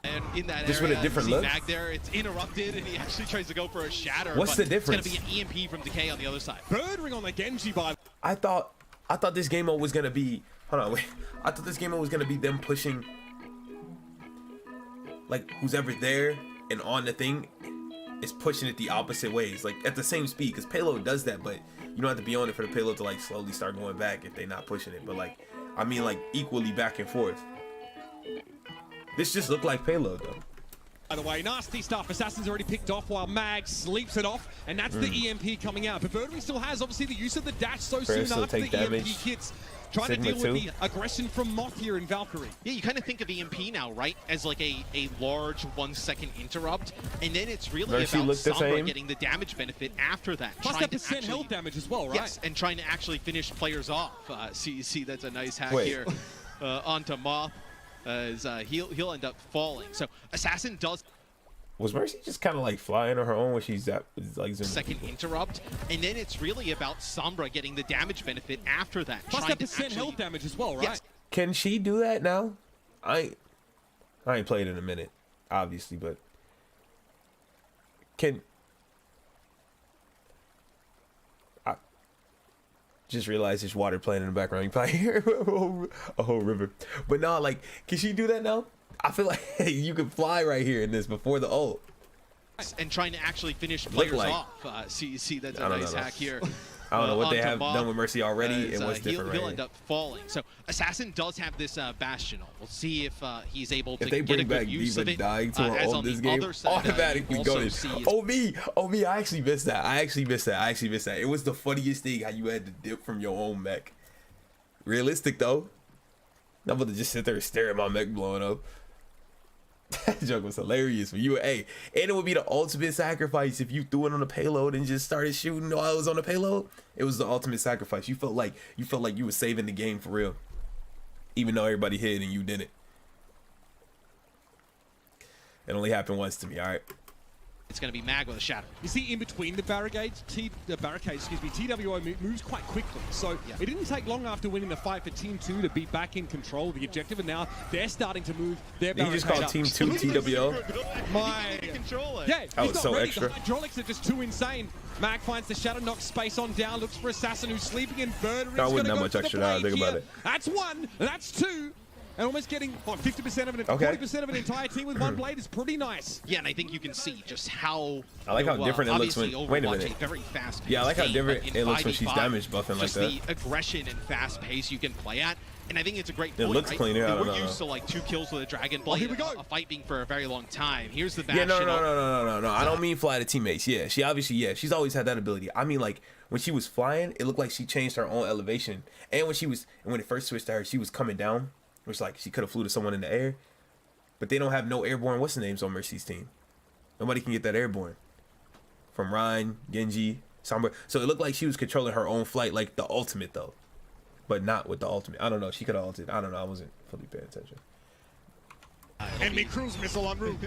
And in that just area, with a different look? Mag there, it's interrupted, and he actually tries to go for a shatter. What's the difference? It's going to be an EMP from Decay on the other side. Bird Ring on the Genji by. I thought this game mode was gonna be. Hold on, wait. I thought this game mode was gonna be them pushing, like who's ever there and on the thing is pushing it the opposite ways, like at the same speed. Because payload does that, but you don't have to be on it for the payload to like slowly start going back if they're not pushing it. But like, I mean, like equally back and forth. This just looked like payload though. By the way, nasty stuff. Assassin's already picked off while Mag sleeps it off, and that's the EMP coming out. But Birdwing still has, obviously, the use of the dash so soon after the EMP hits. Trying to deal with the aggression from Moth here in Valkyrie. Yeah, you kind of think of EMP now, right, as like a large 1-second interrupt, and then it's really about Sombra getting the damage benefit after that. Plus that percent health damage as well, right? Yes, and trying to actually finish players off. So you see that's a nice hack here onto Moth. As he'll end up falling. So Assassin does. Was Mercy just kind of like flying on her own when she's at like second interrupt, and then it's really about Sombra getting the damage benefit after that. Plus that percent health damage as well, right? Yes. Can she do that now? I ain't played in a minute, obviously, but can. Just realized there's water playing in the background. You probably hear a whole river. But no, like, can she do that now? I feel like you can fly right here in this before the ult. And trying to actually finish players off. So you see that's a nice hack here. I don't know what they have done with Mercy already and what's different he'll end up falling. So Assassin does have this Bastion. We'll see if he's able to get a good use of it. Dying to her ult this game, automatically go to OB, I actually missed that. I actually missed that. It was the funniest thing how you had to dip from your own mech. Realistic though. I'm about to just sit there and stare at my mech blowing up. That joke was hilarious for you. Hey, and it would be the ultimate sacrifice if you threw it on the payload and just started shooting while it was on the payload. It was the ultimate sacrifice. You felt like you were saving the game for real, even though everybody hid and you didn't. It only happened once to me. All right. It's going to be Mag with a shatter. You see, in between the barricades, TWO moves quite quickly. So it didn't take long after winning the fight for Team 2 to be back in control of the objective, and now they're starting to move their barricade. You just called Team 2 TWO? Yeah, that was so ready. extra. The hydraulics are just too insane. Mag finds the shatter, knocks space on down, looks for Assassin who's sleeping in bird. That wasn't that much extra now, think about it. That's one, that's two. And almost getting 50% of an 40% of an entire team with one blade is pretty nice. Yeah, and I think you can see just how I like how different it looks when wait a minute. Very fast. Yeah, I like how different it looks when she's damage buffing like that. Just the aggression and fast pace you can play at. And I think it's a great point, it looks right? cleaner. I don't We're know. used to like 2 kills with a Dragon Blade, here we go. a fight being for a very long time. Here's the bash. Yeah, no. I don't mean fly to teammates. Yeah, she obviously, she's always had that ability. I mean, like, when she was flying, it looked like she changed her own elevation. And when it first switched to her, she was coming down, which, like, she could have flew to someone in the air. But they don't have no airborne what's-the-names on Mercy's team. Nobody can get that airborne. From Ryan, Genji, Sombra. So it looked like she was controlling her own flight, like the ultimate, though. But not with the ultimate. I don't know. She could have ulted. I don't know. I wasn't fully paying attention. Enemy cruise missile en route.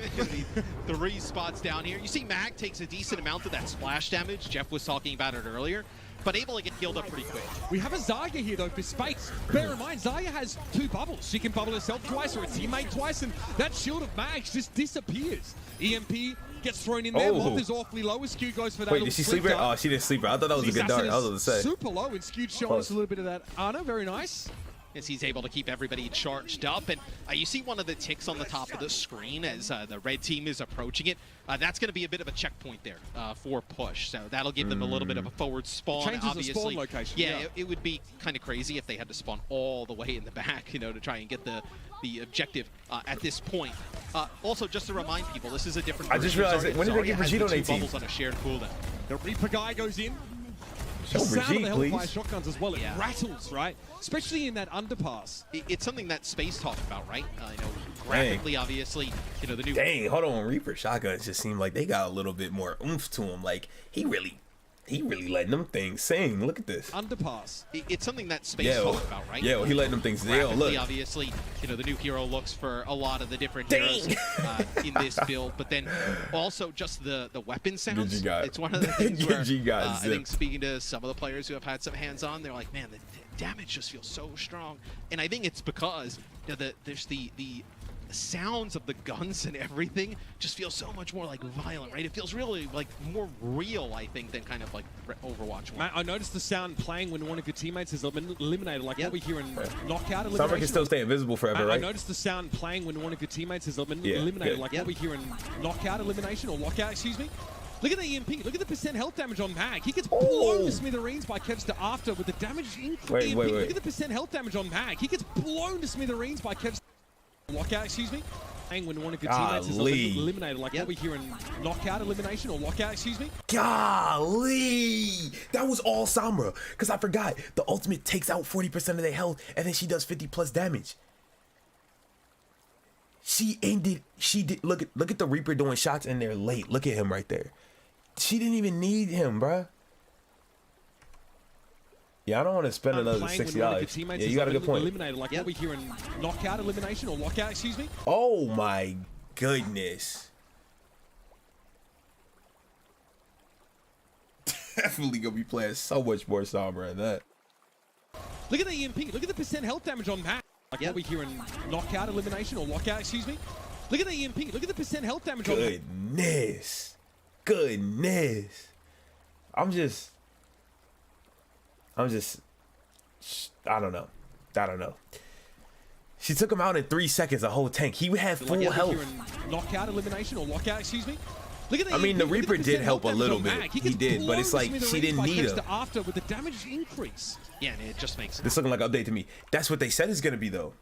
3 spots down here. You see Mag takes a decent amount of that splash damage. Jeff was talking about it earlier, but able to get healed up pretty quick. We have a Zarya here, though, for space. Bear in mind, Zarya has 2 bubbles. She can bubble herself twice or a teammate twice, and that shield of Mag's just disappears. EMP gets thrown in there. Moth is awfully low. Skew goes for that. Wait, did she sleep her? Oh, she didn't sleep her. I thought that was a good dart. I was going to say. Super low, and Skew's showing us a little bit of that. Ana, very nice. As he's able to keep everybody charged up. And you see one of the ticks on the top of the screen as the red team is approaching it. That's going to be a bit of a checkpoint there for push. So that'll give them a little bit of a forward spawn. Changes obviously. the spawn location. Yeah, it would be kind of crazy if they had to spawn all the way in the back, to try and get the objective at this point. Also, just to remind people, this is a different. I just realized when did they get Brigitte on 18? Bubbles on a shared cooldown. The Reaper guy goes in. Show the sound Brigitte, of the Hellfire please. shotguns as well, it rattles, right? Especially in that underpass. It's something that Space talked about, right? Graphically, obviously, the new... Dang, hold on. Reaper shotguns just seem like they got a little bit more oomph to them. Like, he really letting them things sing. Look at this. Underpass. It's something that Space talked about, right? Yeah, he letting them things sing. Look. Obviously, the new hero looks for a lot of the different heroes in this build, but then also just the weapon sounds. It's one of the things where I think speaking to some of the players who have had some hands-on, they're like, man, the damage just feels so strong. And I think it's because there's the sounds of the guns and everything just feel so much more like violent, right? It feels really like more real, I think, than kind of like Overwatch 1. Matt, I noticed the sound playing when one of your teammates is eliminated, like what we hear in knockout elimination. Someone can still stay invisible forever, right? I noticed the sound playing when one of your teammates is eliminated, like what we hear in knockout elimination, or lockout, excuse me. Look at the EMP. Look at the percent health damage on Mag. He gets blown to smithereens by Kevster after with the damage increase. Wait. Look at the percent health damage on Mag. He gets blown to smithereens by Kevster. Lockout, excuse me. When one of your teammates is eliminated, like what we hear in knockout elimination, or lockout, excuse me. Golly! That was all Sombra. Because I forgot, the ultimate takes out 40% of their health, and then she does 50 plus damage. She did. Look at the Reaper doing shots in there late. Look at him right there. She didn't even need him, bruh. Yeah, I don't want to spend another $60. Yeah, you got a good point. Eliminated, like what we hear in knockout elimination, or lockout, excuse me. Oh my goodness. Definitely gonna be playing so much more Sombra than that. Look at the EMP. Look at the percent health damage on Matt. Like what we hear in knockout elimination, or lockout, excuse me. Look at the EMP. Look at the percent health damage on Matt. Goodness. I'm just, I don't know. She took him out in 3 seconds, a whole tank. He had full health. Knockout elimination, or lockout, excuse me. Look at the I mean, the Reaper did help a little bit. He did, but it's like she didn't need him. After with the damage increase. Yeah, and it just makes sense. This looking like an update to me. That's what they said it's gonna be, though.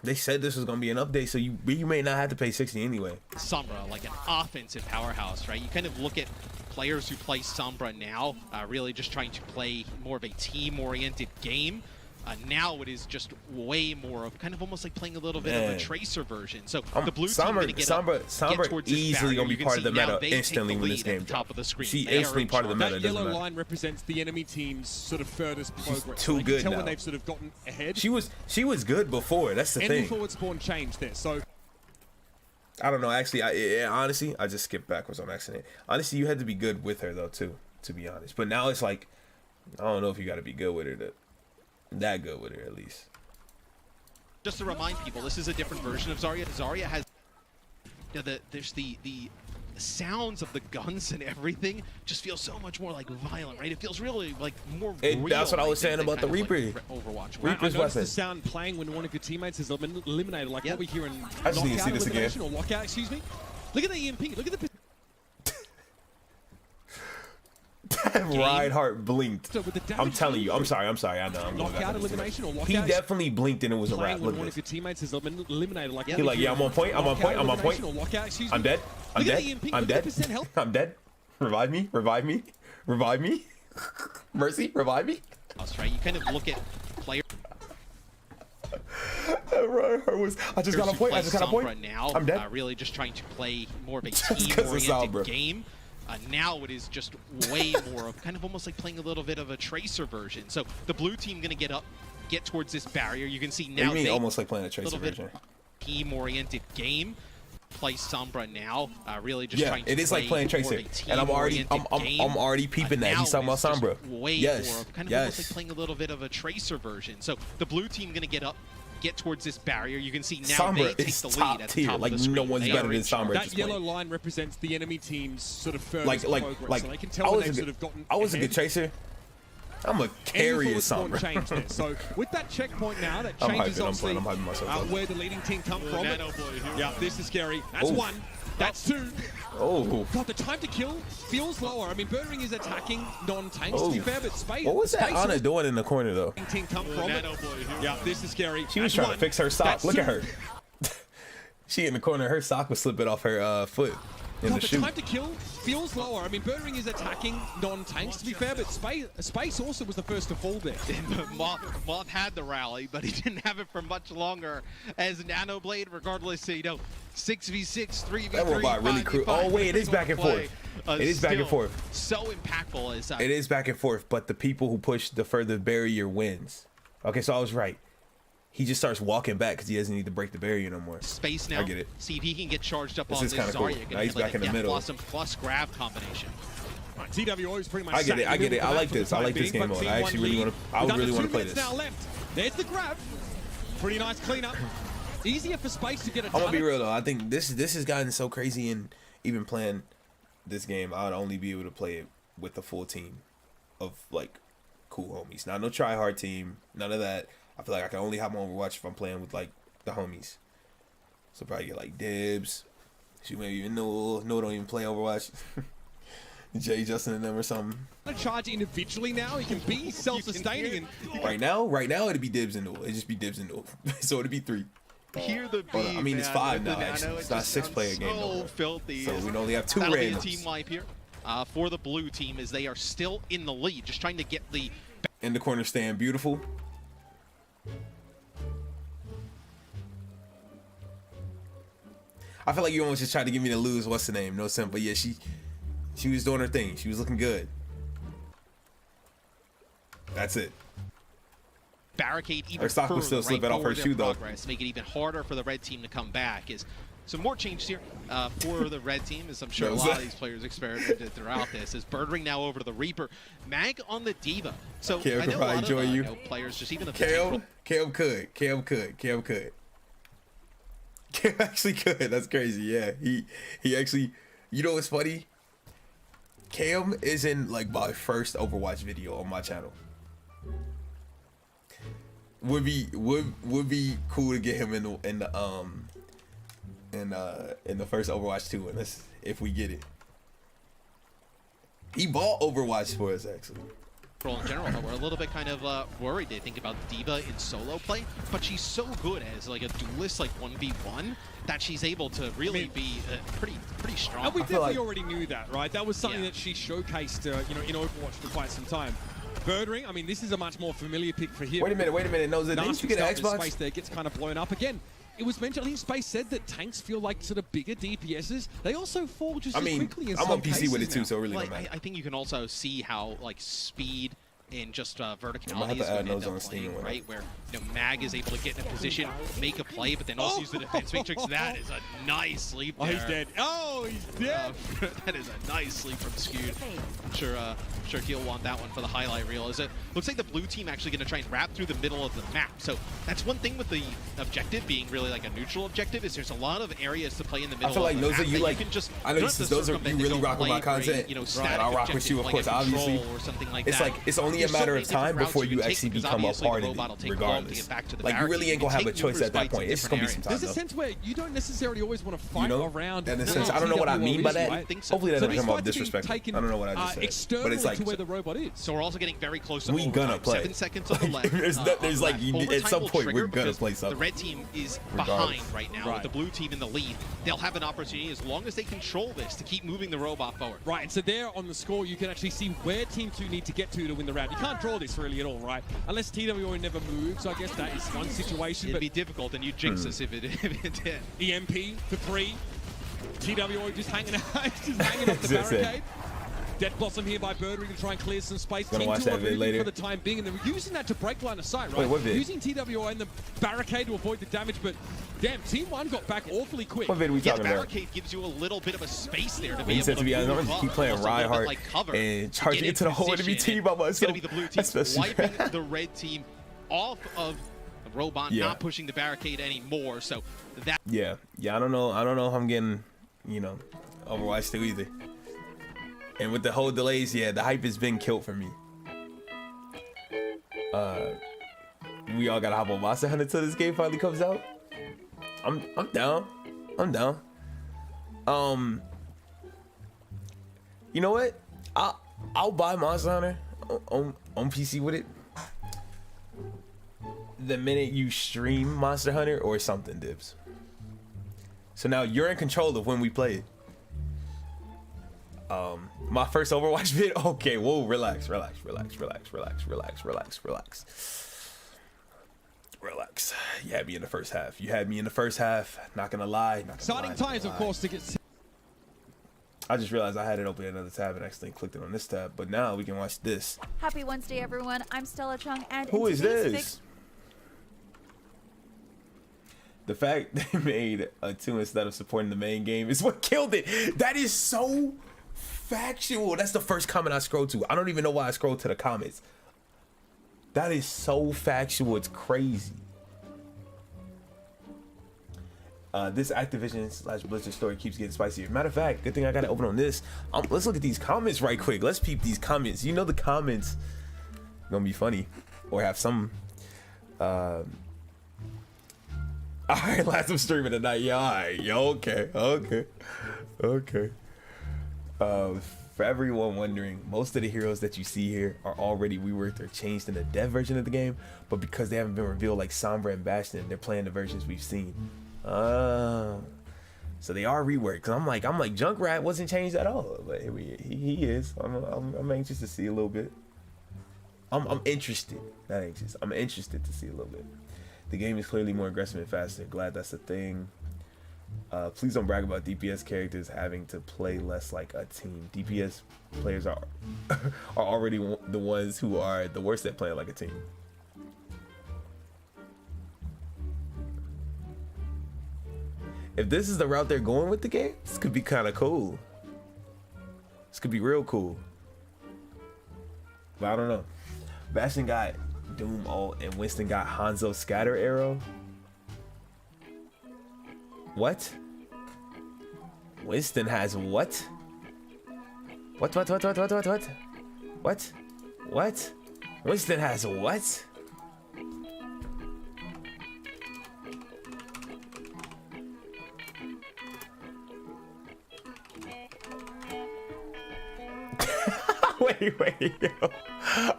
They said this was gonna be an update, so you may not have to pay 60 anyway. Sombra, like an offensive powerhouse, right? You kind of look at players who play Sombra now, really just trying to play more of a team-oriented game. Now it is just way more of kind of almost like playing a little bit of a Tracer version. So the blue team going to get Sombra easily going to be part of the meta instantly when this game top of the screen. She instantly part of the meta. That yellow line represents the enemy team's sort of furthest progress. She's too good now. When they've sort of gotten ahead. She was good before. That's the thing. Any forward spawn changed there. So I don't know. Actually, honestly, I just skipped backwards on accident. Honestly, you had to be good with her though too, to be honest. But now it's like, I don't know if you got to be good with her, that good with her at least. Just to remind people, this is a different version of Zarya. Zarya has, there's the sounds of the guns and everything just feels so much more like violent, right? It feels really like more real. That's what I was saying about the Reaper. Overwatch. Reaper's weapon. The sound playing when one of your teammates is eliminated, like what we hear in I just need to see this again. Or lockout, excuse me. Look at the EMP. Look at the. Reinhardt blinked. So I'm telling you. I'm sorry. I know. Lockout elimination or lockout. He definitely blinked and it was a wrap. Look at one of your teammates is eliminated, like he's like, yeah, I'm on point. I'm on point. I'm on point. I'm dead. I'm dead. I'm dead. I'm dead. Revive me. Revive me. Revive me. Mercy. Revive me. That's right. You kind of look at player. I just got a point. I just got a point. Now, I'm dead. Really just trying to play more of a team-oriented game. Now it is just way more of kind of almost like playing a little bit of a Tracer version. So the blue team going to get towards this barrier. You can see now they almost like playing a Tracer version. Team-oriented game. Play Sombra now. Really just trying to it is like playing Tracer, and I'm already peeping that he's talking about Sombra. Way more of kind of almost like playing a little bit of a Tracer version. So the blue team going to get towards this barrier. You can see now Sombra they take the lead at the top like of the screen. No one's better than Sombra. That yellow line represents the enemy team's sort of furthest progress. Like so they can tell they've sort of gotten I was a good Tracer. I'm a carry of Sombra. Change there. So with that checkpoint now, that changes obviously where the leading team come from. Yeah, this is scary. That's one. That's two. Oh. God, the time to kill feels lower. I mean, Birdring is attacking non-tanks, to be fair, but Space... What was that Ana doing in the corner, though? Team come from yeah, this is scary. She was trying to fix her sock. Look at her. She in the corner. Her sock was slipping off her foot. God, the time to kill feels lower. I mean, Birdring is attacking non-tanks, to be fair, but Space also was the first to fall there. Moth had the rally, but he didn't have it for much longer as Nanoblade, regardless, 6v6, 3v3, that robot really cruel. Oh, wait, it is back and forth. It is back and forth. So impactful as it is back and forth, but the people who push the further barrier wins. Okay, so I was right. He just starts walking back because he doesn't need to break the barrier no more. Space now. I get it. See if he can get charged up this on is this Zarya. Cool. Now he's back in the middle. Blossom plus grab combination. Right, TWO is pretty much I get it. I like this. I like this game mode. I actually really want to. I really want to play this. Now left. There's the grab. Pretty nice cleanup. Easier for Space to get it. I'm gonna be real though. I think this has gotten so crazy, and even playing this game, I would only be able to play it with the full team of like cool homies. Not no try hard team. None of that. I feel like I can only have my Overwatch if I'm playing with like the homies. So probably get like Dibs. She maybe even know don't even play Overwatch. Jay Justin and them or something. Charge individually now. He can be self-sustaining. And right now it'd be Dibs and Newell. It'd just be Dibs and Newell. So it'd be 3. Hear the beat, I mean, it's 5 now. Actually. It's not a 6-player game. So filthy. So we only have 2 randoms. That'll be a team wipe here for the blue team as they are still in the lead, just trying to get the in the corner stand. Beautiful. I feel like you almost just tried to get me to lose. What's the name? No sense. But yeah, she was doing her thing. She was looking good. That's it. Barricade even her stock was still slipping off her shoe though. Make it even harder for the red team to come back. Is some more changes here for the red team, as I'm sure a lot of these players experimented throughout this. Is Birdring now over to the Reaper, Mag on the Diva. So Cam I know a lot of players, just even Cam could. Cam actually could. That's crazy. Yeah, he actually. You know what's funny? Cam is in like my first Overwatch video on my channel. Would be cool to get him in the first Overwatch 2 if we get it. He bought Overwatch for us actually. In general, we're a little bit kind of worried. They think about Diva in solo play, but she's so good as like a duelist, like 1v1, that she's able to really be pretty strong. And we definitely already knew that, right? That was something that she showcased, in Overwatch for quite some time. Birdring, I mean, this is a much more familiar pick for him. Wait a minute. No, didn't you get an Xbox? Space there gets kind of blown up again. It was mentioned, I think Space said that tanks feel like sort of bigger DPSs. They also fall just as quickly in some I'm on PC cases with it too, now. so it really don't matter. I think you can also see how like speed in just verticality is going to end up playing, right? Where Mag is able to get in a position, make a play, but then also use the defense matrix. That is a nice sleep there. Oh, he's dead. Oh, he's dead. That is a nice sleep from Scoot. I'm sure he'll want that one for the highlight reel. Is it looks like the blue team actually going to try and wrap through the middle of the map. So that's one thing with the objective being really like a neutral objective is there's a lot of areas to play in the middle. I feel like those are you like. I know those are you really rock with my content. Right. I'll rock with you, of course. Obviously, or something like it's that. like it's only a matter of time before you actually become a part of it, regardless. Like you really ain't gonna have a choice at that point. It's just gonna be some time. There's a sense where you don't necessarily always want to fight around. In a sense, I don't know what I mean by that. Hopefully that doesn't come off disrespectful. I don't know what I just said, but it's like to where the robot is. So we're also getting very close to we gonna play. 7 seconds on the left. There's like at some point we're gonna play something. The red team is behind right now with the blue team in the lead. They'll have an opportunity as long as they control this to keep moving the robot forward. Right, and so there on the score you can actually see where Team 2 need to get to win the round. You can't draw this really at all, right? Unless TWO never moves, I guess that is one situation. It'd be difficult, and you'd jinx us if it did. EMP for 3. TWO just hanging out, just hanging off the barricade. Dead Blossom here by Birdring to try and clear some space. Gonna watch that vid later. For the time being, and they're using that to break line of sight, right? Wait, what vid? Using TWO and the barricade to avoid the damage, but damn, Team 1 got back awfully quick. What vid are we talking the about? barricade gives you a little bit of a space there to be able to be honest, I'm gonna keep playing Reinhardt and charging into the whole enemy team by myself. It's gonna be the blue team wiping the red team off of the robot, not pushing the barricade anymore. So that. Yeah. I don't know if I'm getting, Overwatch 2 either. And with the whole delays, the hype has been killed for me. We all gotta hop on Monster Hunter till this game finally comes out. I'm down. You know what? I'll buy Monster Hunter on PC with it the minute you stream Monster Hunter or something, Dibs. So now you're in control of when we play it. My first Overwatch vid. Okay, whoa, relax. You had me in the first half. Not gonna lie. Exciting times, of course, to get. I just realized I had it open another tab and accidentally clicked it on this tab. But now we can watch this. Happy Wednesday, everyone. I'm Stella Chung, and who is this? The fact they made a 2 instead of supporting the main game is what killed it. That is so factual. That's the first comment I scrolled to. I don't even know why I scrolled to the comments. That is so factual. It's crazy. This Activision/Blizzard story keeps getting spicier. Matter of fact, good thing I got to open on this. Let's look at these comments right quick. Let's peep these comments. You know the comments gonna be funny or have some. All right, last I'm streaming tonight. Yeah, all right. Yo, okay. For everyone wondering, most of the heroes that you see here are already reworked or changed in the dev version of the game, but because they haven't been revealed like Sombra and Bastion, they're playing the versions we've seen. So they are reworked. I'm like Junkrat wasn't changed at all, but he is. I'm anxious to see a little bit. I'm interested, not anxious. I'm interested to see a little bit. The game is clearly more aggressive and faster. Glad that's a thing. Please don't brag about DPS characters having to play less like a team. DPS players are already the ones who are the worst at playing like a team. If this is the route they're going with the game, this could be kind of cool. This could be real cool. But I don't know. Bastion got Doom ult and Winston got Hanzo scatter arrow. What? Winston has what? What? Winston has what? Wait, yo.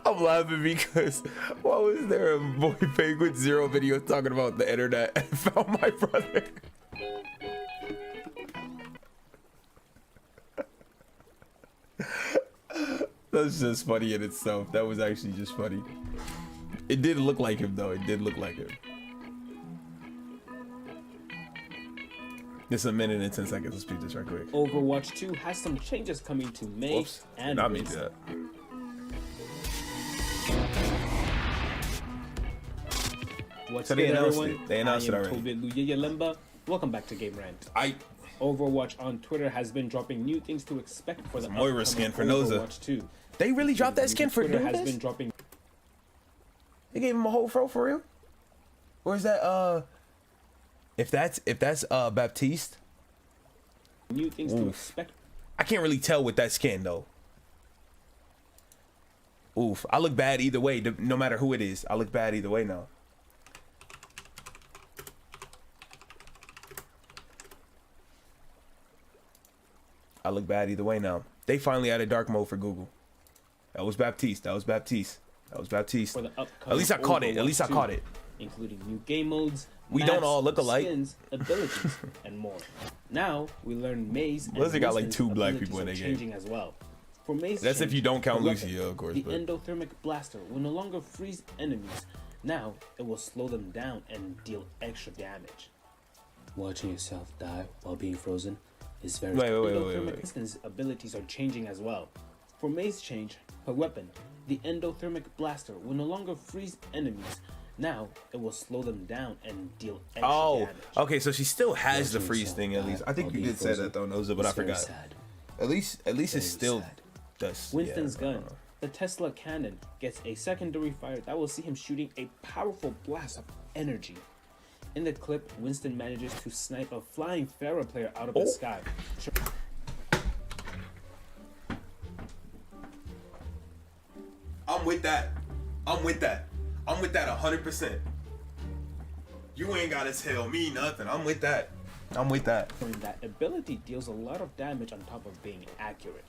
I'm laughing because why was there a Boy Penguin Zero video talking about the internet and found my brother? That's just funny in itself. That was actually just funny. It did look like him though. It did look like him. It's a minute and 10 seconds. Let's speed this right quick. Overwatch 2 has some changes coming to May and not me do that. What's so good, they announced everyone? it. They announced it already. Limba. Welcome back to Game Rant. Overwatch on Twitter has been dropping new things to expect for the Moira skin for Noza. Overwatch 2. They really dropped that skin for Twitter Doomfist? has been dropping. They gave him a whole fro for real? Or is that if that's Baptiste? New things to expect. I can't really tell with that skin though. Oof, I look bad either way, no matter who it is. I look bad either way now. I look bad either way now. They finally added dark mode for Google. That was Baptiste. That was Baptiste. That was Baptiste. For the At least I caught it. At least I caught it. Including new game modes, we don't all look alike. Skins, abilities, and more. Now we learn Maze. Blizzard got like 2 black people in their game. Changing as well. For Maze, that's if you don't count Lucia, of course. The endothermic blaster will no longer freeze enemies. Now it will slow them down and deal extra damage. Watching yourself die while being frozen is very. Wait. Abilities are changing as well. For Maze change, her weapon, the endothermic blaster, will no longer freeze enemies. Now it will slow them down and deal extra damage. Okay, so she still has the freeze thing at least. I think you did say that though, Noza, but I forgot. Sad. At least it still does. Winston's gun, the Tesla cannon, gets a secondary fire that will see him shooting a powerful blast of energy. In the clip, Winston manages to snipe a flying Pharah player out of the sky. I'm with that. I'm with that 100%. You ain't gotta tell me nothing. I'm with that. That ability deals a lot of damage on top of being accurate.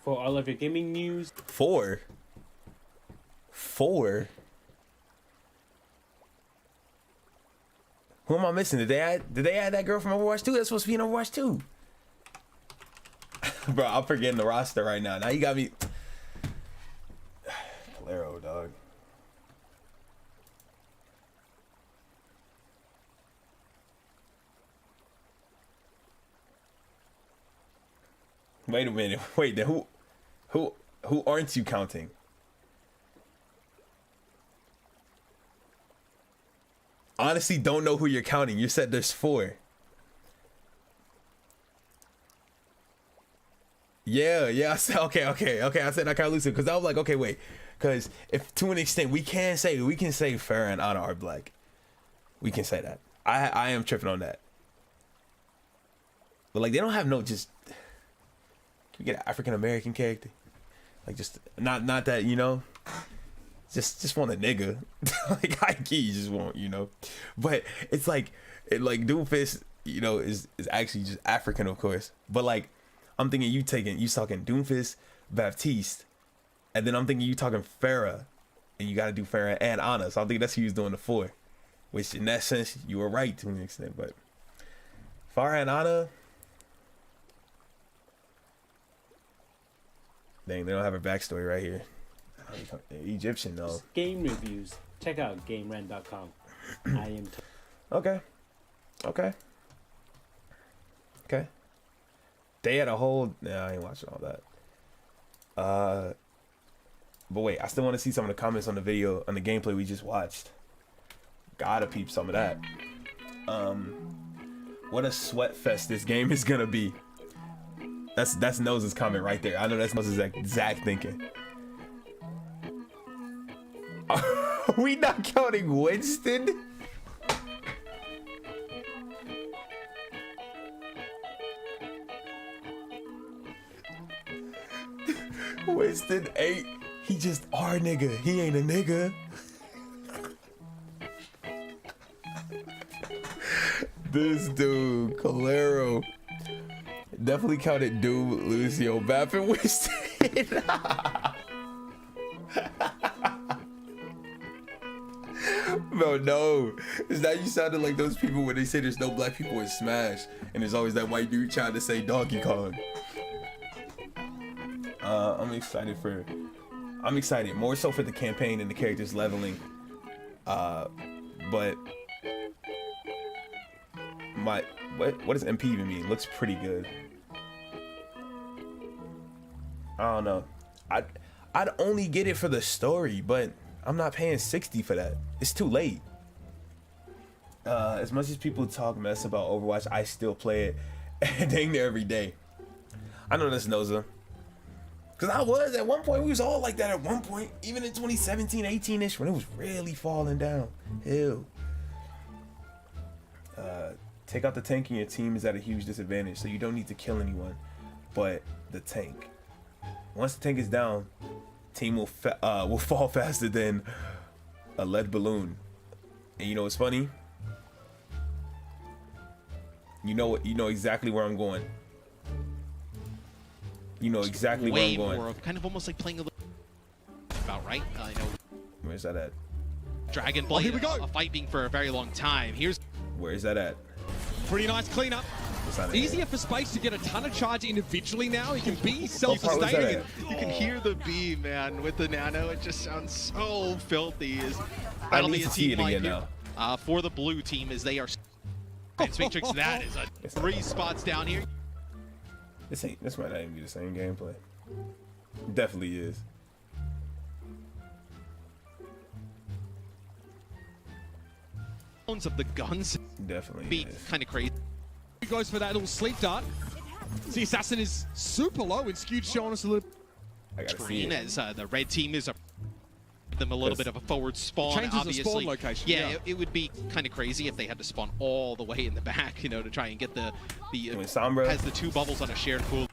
For all of your gaming news. 4. Who am I missing? Did they add that girl from Overwatch 2? That's supposed to be in Overwatch 2. Bro, I'm forgetting the roster right now. Now you got me. Calero, dog. Wait a minute. Wait, then who aren't you counting? Honestly, don't know who you're counting. You said there's 4. Yeah. I said okay. I said I can't lose it because I was like, okay, wait, because if to an extent we can say Pharah and Ana are black, we can say that. I am tripping on that. But like they don't have no just. Can we get an African American character? Like just not that, you know. Just want a nigga. Like high key, you just want, you know. But it's like Doomfist, you know, is actually just African, of course. But like I'm thinking you talking Doomfist, Baptiste, and then I'm thinking you talking Pharah, and you gotta do Pharah and Ana. So I think that's who he was doing the 4. Which in that sense you were right to an extent, but Pharah and Ana. Dang, they don't have a backstory right here. Egyptian though. Game reviews. Check out GameRant.com. I am. Okay. They had a whole. Nah, I ain't watching all that. But wait, I still want to see some of the comments on the video on the gameplay we just watched. Gotta peep some of that. What a sweat fest this game is gonna be. That's Nose's comment right there. I know that's Nose's exact thinking. Are we not counting Winston? Winston ain't. He just our nigga. He ain't a nigga. This dude, Calero. Definitely counted Doom, Lucio, Bap, and Winston. No. It's now you sounded like those people when they say there's no black people in Smash, and there's always that white dude trying to say Donkey Kong. I'm excited more so for the campaign and the characters leveling. But what does MP even mean? Looks pretty good. I don't know. I'd only get it for the story, but I'm not paying $60 for that. It's too late. as much as people talk mess about Overwatch, I still play it dang near every day. I know this, Noza. Because I was at one point, we was all like that at one point, even in 2017, 18-ish, when it was really falling down. Ew. Take out the tank and your team is at a huge disadvantage, so you don't need to kill anyone but the tank. Once the tank is down, team will fall faster than a lead balloon. And you know what's funny? You know exactly where I'm going. You know exactly where I'm going. More of kind of almost like playing a little about, right? I know. Where's that at? Dragon Blade, here we go. A fight being for a very long time. Where's that at? Pretty nice cleanup. It's easier for Space to get a ton of charge individually now. He can be self-sustaining. You can hear the beam, man, with the nano. It just sounds so filthy. I need to see it again now. For the blue team, as they are. Matrix, that is a 3 spots down here. This might not even be the same gameplay. Definitely is. Of the guns definitely be kind of crazy. He goes for that little sleep dart. The assassin is super low and skewed, showing us a little. I gotta see it. As the red team is them a little bit of a forward spawn. Changes obviously, the spawn location. Yeah, it would be kind of crazy if they had to spawn all the way in the back, you know, to try and get the when Sombra has the 2 bubbles on a shared pool.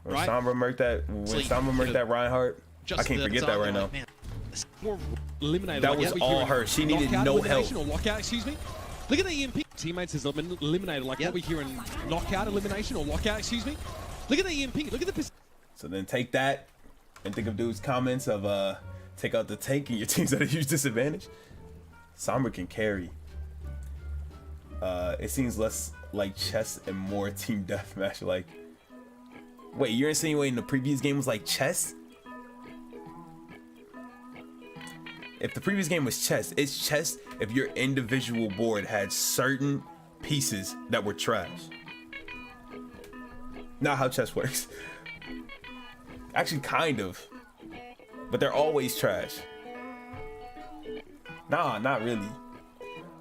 When Sombra murked that Reinhardt, I can't forget that right now. Man, eliminated. That was all her. She needed no help. Or lockout, excuse me. Look at the EMP. Teammates has eliminated, like what we hear in knockout elimination or lockout, excuse me. Look at the EMP. Look at the. So then take that and think of dude's comments of take out the tank and your team's at a huge disadvantage. Sombra can carry. It seems less like chess and more team deathmatch. Like, wait, you're insinuating the previous game was like chess? If the previous game was chess, it's chess if your individual board had certain pieces that were trash. Not how chess works. Actually, kind of. But they're always trash. Nah, not really.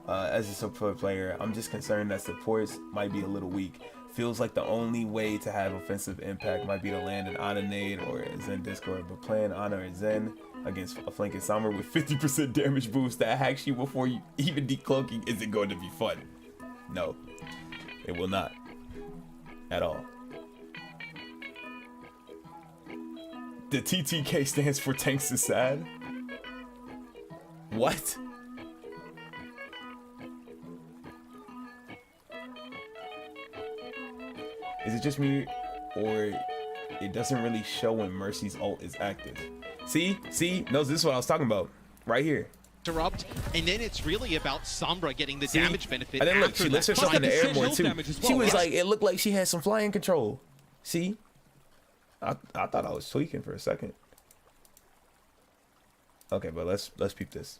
As a support player, I'm just concerned that supports might be a little weak. Feels like the only way to have offensive impact might be to land an Ana nade or a Zen Discord, but playing Ana or Zen against a flanking Sombra with 50% damage boost that hacks you before you even decloaking isn't going to be fun. No, it will not. At all. The TTK stands for Tanks is Sad? What? Is it just me, or it doesn't really show when Mercy's ult is active? See? No, this is what I was talking about. Right here. Interrupt, and then it's really about Sombra getting the damage benefit. And then look, she lifts herself in the air more too. She was like, it looked like she had some flying control. See? I thought I was tweaking for a second. Okay, but let's peep this.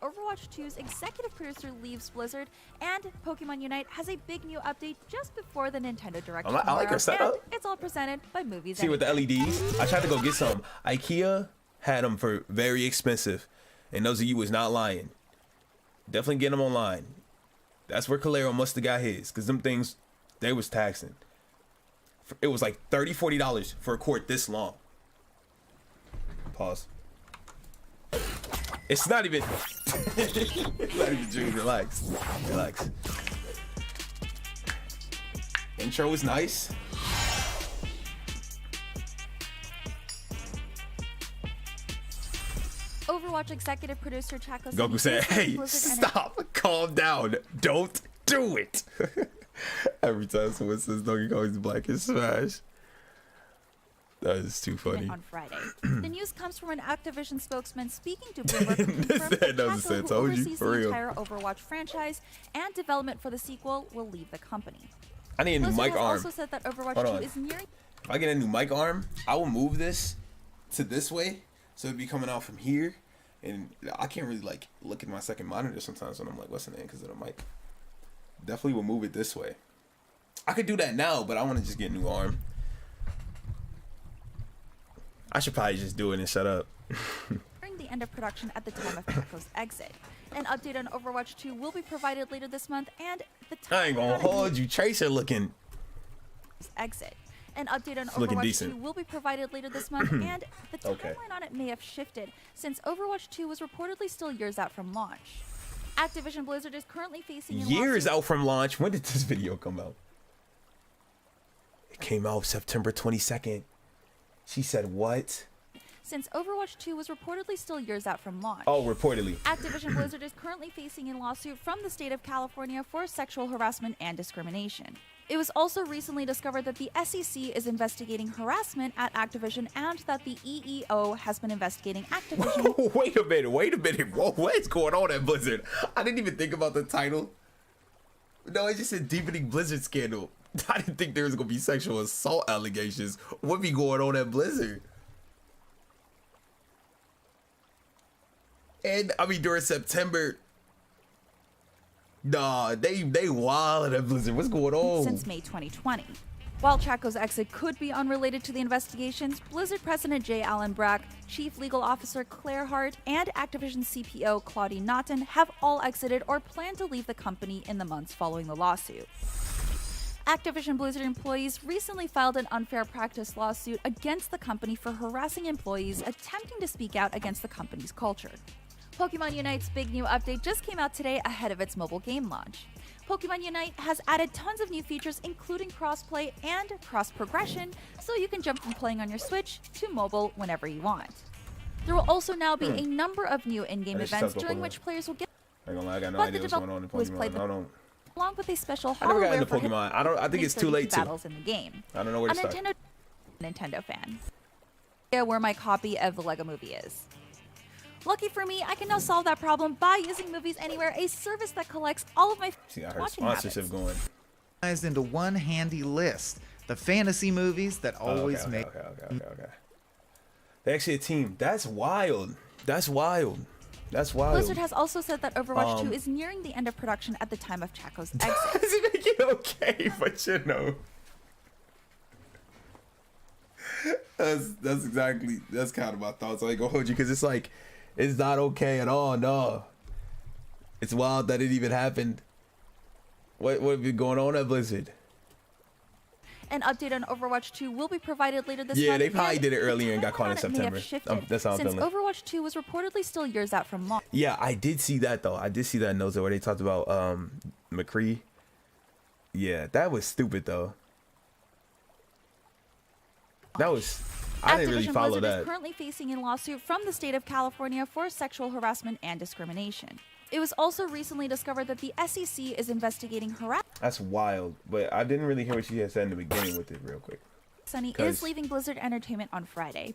Overwatch 2's executive producer leaves Blizzard, and Pokemon Unite has a big new update just before the Nintendo Direct. I like her setup. It's all presented by Movies. See, with the LEDs, I tried to go get some. IKEA had them for very expensive, and those of you was not lying. Definitely get them online. That's where Calero must have got his, because them things, they was taxing. It was like $30, $40 for a cord this long. Pause. It's not even. It's not even June. Relax. Relax. Intro is nice. Overwatch executive producer Chaco Goku said, "Hey, stop. Calm down. Don't do it." Every time someone says Donkey Kong is black and Smash. That is too funny. On Friday. The news comes from an Activision spokesman speaking to Bloomberg, who confirmed that Chaco, who oversees the entire Overwatch franchise and development for the sequel, will leave the company. I need a new mic arm. Also said that Overwatch 2 is nearing. If I get a new mic arm, I will move this to this way, so it'd be coming out from here, and I can't really like look at my second monitor sometimes when I'm like, what's the name? Because of the mic. Definitely will move it this way. I could do that now, but I want to just get a new arm. I should probably just do it and shut up. During the end of production at the time of Chaco's exit. An update on Overwatch 2 will be provided later this month, and the time I ain't gonna hold you. Tracer looking exit. An update on Overwatch 2 will be provided later this month, and the timeline on it may have shifted since Overwatch 2 was reportedly still years out from launch. Activision Blizzard is currently facing years out from launch. When did this video come out? It came out September 22nd. She said what? Since Overwatch 2 was reportedly still years out from launch. Oh, reportedly. Activision Blizzard is currently facing a lawsuit from the state of California for sexual harassment and discrimination. It was also recently discovered that the SEC is investigating harassment at Activision and that the EEO has been investigating Activision. Whoa, wait a minute. Whoa, what is going on at Blizzard? I didn't even think about the title. No, it just said deepening Blizzard scandal. I didn't think there was going to be sexual assault allegations. What be going on at Blizzard? And, I mean, during September... Nah, they wild at Blizzard. What's going on? Since May 2020. While Chaco's exit could be unrelated to the investigations, Blizzard President J. Allen Brack, Chief Legal Officer Claire Hart, and Activision CPO Claudine Naughton have all exited or plan to leave the company in the months following the lawsuit. Activision Blizzard employees recently filed an unfair practice lawsuit against the company for harassing employees attempting to speak out against the company's culture. Pokemon Unite's big new update just came out today ahead of its mobile game launch. Pokemon Unite has added tons of new features including crossplay and cross-progression, so you can jump from playing on your Switch to mobile whenever you want. There will also now be a number of new in-game events during which players will get... I ain't gonna lie, I got no idea what's going on in Pokemon. Along with a special I never got into hardware Pokemon. I think it's too late battles in the game. I don't know where to start. Nintendo fan. Yeah, where my copy of the Lego Movie is. Lucky for me, I can now solve that problem by using Movies Anywhere, a service that collects all of my watching sponsorship going. Into one handy list, the fantasy movies that always make. Okay. They're actually a team. That's wild. That's wild. Blizzard has also said that Overwatch 2 is nearing the end of production at the time of Chaco's exit. Does it make it okay? But you know. That's kind of my thoughts. I ain't gonna hold you because it's like, it's not okay at all. No, it's wild that it even happened. What been going on at Blizzard? An update on Overwatch 2 will be provided later this month. Yeah, they probably did it earlier and got caught in September. That's how I'm feeling. Since Overwatch 2 was reportedly still years out from launch. Yeah, I did see that though. I did see that in Noza where they talked about McCree. Yeah, that was stupid though. That was. I didn't really follow Blizzard that. Is currently facing a lawsuit from the state of California for sexual harassment and discrimination. It was also recently discovered that the SEC is investigating harassment. That's wild, but I didn't really hear what she had said in the beginning with it real quick. Sunny is leaving Blizzard Entertainment on Friday.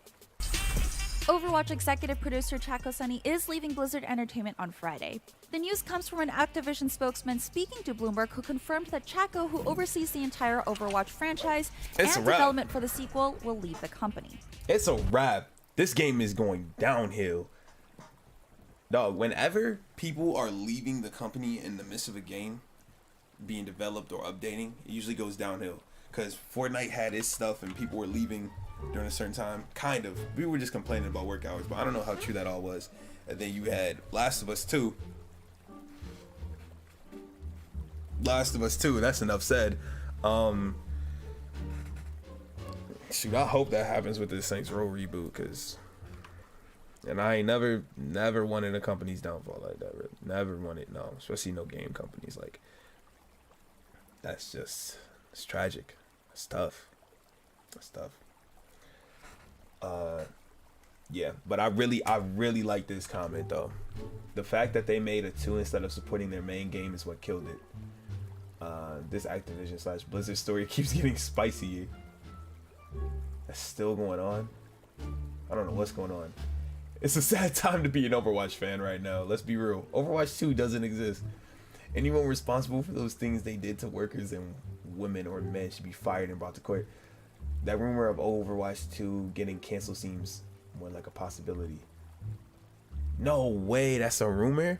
Overwatch executive producer Chaco Sunny is leaving Blizzard Entertainment on Friday. The news comes from an Activision spokesman speaking to Bloomberg who confirmed that Chaco, who oversees the entire Overwatch franchise and development for the sequel, will leave the company. It's a wrap. This game is going downhill. Dog, whenever people are leaving the company in the midst of a game being developed or updating, it usually goes downhill. Because Fortnite had its stuff and people were leaving during a certain time. Kind of. We were just complaining about work hours, but I don't know how true that all was. And then you had Last of Us 2. Last of Us 2, that's enough said. Shoot, I hope that happens with the Saints Row reboot, because... And I ain't never wanted a company's downfall like that. Really. Never wanted, no. Especially no game companies. Like, that's just, it's tragic. It's tough. It's tough. Yeah, but I really like this comment though. The fact that they made a 2 instead of supporting their main game is what killed it. This Activision / Blizzard story keeps getting spicier. That's still going on. I don't know what's going on. It's a sad time to be an Overwatch fan right now. Let's be real. Overwatch 2 doesn't exist. Anyone responsible for those things they did to workers and women or men should be fired and brought to court. That rumor of Overwatch 2 getting canceled seems more like a possibility. No way, that's a rumor?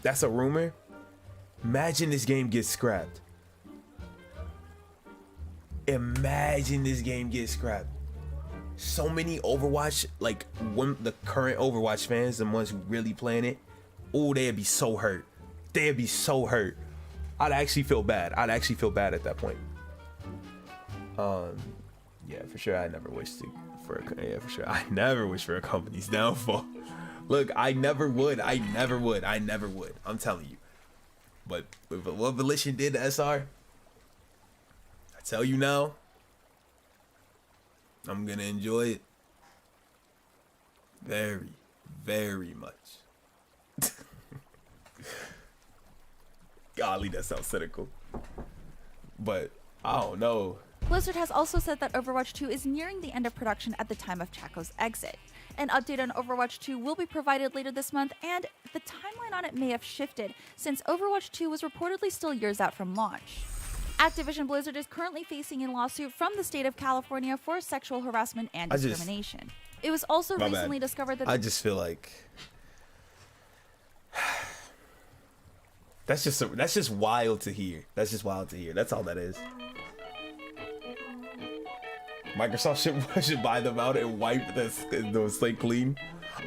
That's a rumor? Imagine this game gets scrapped. Imagine this game gets scrapped. so many Overwatch, like the current Overwatch fans, the ones who really playing it, oh, they'd be so hurt. They'd be so hurt. I'd actually feel bad. I'd actually feel bad at that point. Yeah, for sure. I never wish for a company's downfall. Look, I never would. I'm telling you. But with what Volition did to SR, I tell you now, I'm gonna enjoy it very, very much. Golly, that sounds cynical. But I don't know. Blizzard has also said that Overwatch 2 is nearing the end of production at the time of Chaco's exit. An update on Overwatch 2 will be provided later this month, and the timeline on it may have shifted, since Overwatch 2 was reportedly still years out from launch. Activision Blizzard is currently facing a lawsuit from the state of California for sexual harassment and discrimination. It was also recently discovered that... I just feel like... That's just wild to hear. That's just wild to hear. That's all that is. Microsoft should buy them out and wipe the slate clean.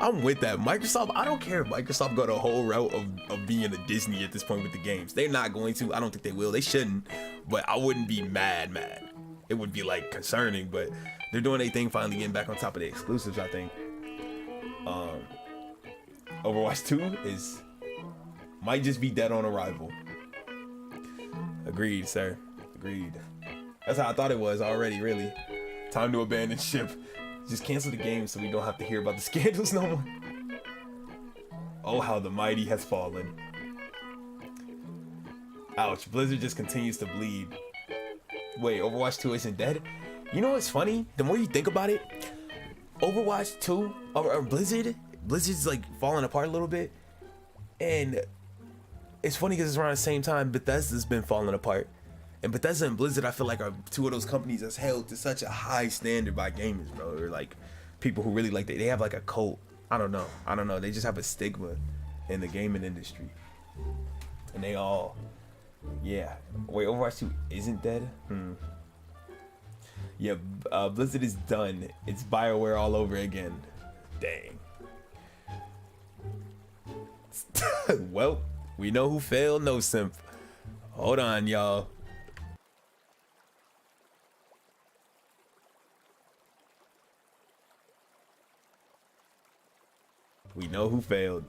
I'm with that. Microsoft, I don't care if Microsoft go the whole route of being a Disney at this point with the games. They're not going to. I don't think they will. They shouldn't. But I wouldn't be mad. It would be like concerning, but they're doing their thing, finally getting back on top of the exclusives, I think. Overwatch 2 might just be dead on arrival. Agreed, sir. Agreed. That's how I thought it was already, really. Time to abandon ship. Just cancel the game so we don't have to hear about the scandals no more. Oh, how the mighty has fallen. Ouch, Blizzard just continues to bleed. Wait, Overwatch 2 isn't dead? You know what's funny? The more you think about it, Overwatch 2, or Blizzard's like falling apart a little bit. And it's funny because it's around the same time Bethesda's been falling apart. And Bethesda and Blizzard, I feel like, are two of those companies that's held to such a high standard by gamers, bro. Or like people who really like they have like a cult. I don't know. They just have a stigma in the gaming industry. And they all, yeah. Wait, Overwatch 2 isn't dead? Yeah, Blizzard is done. It's BioWare all over again. Dang. Well, we know who failed, no simp. Hold on, y'all. We know who failed.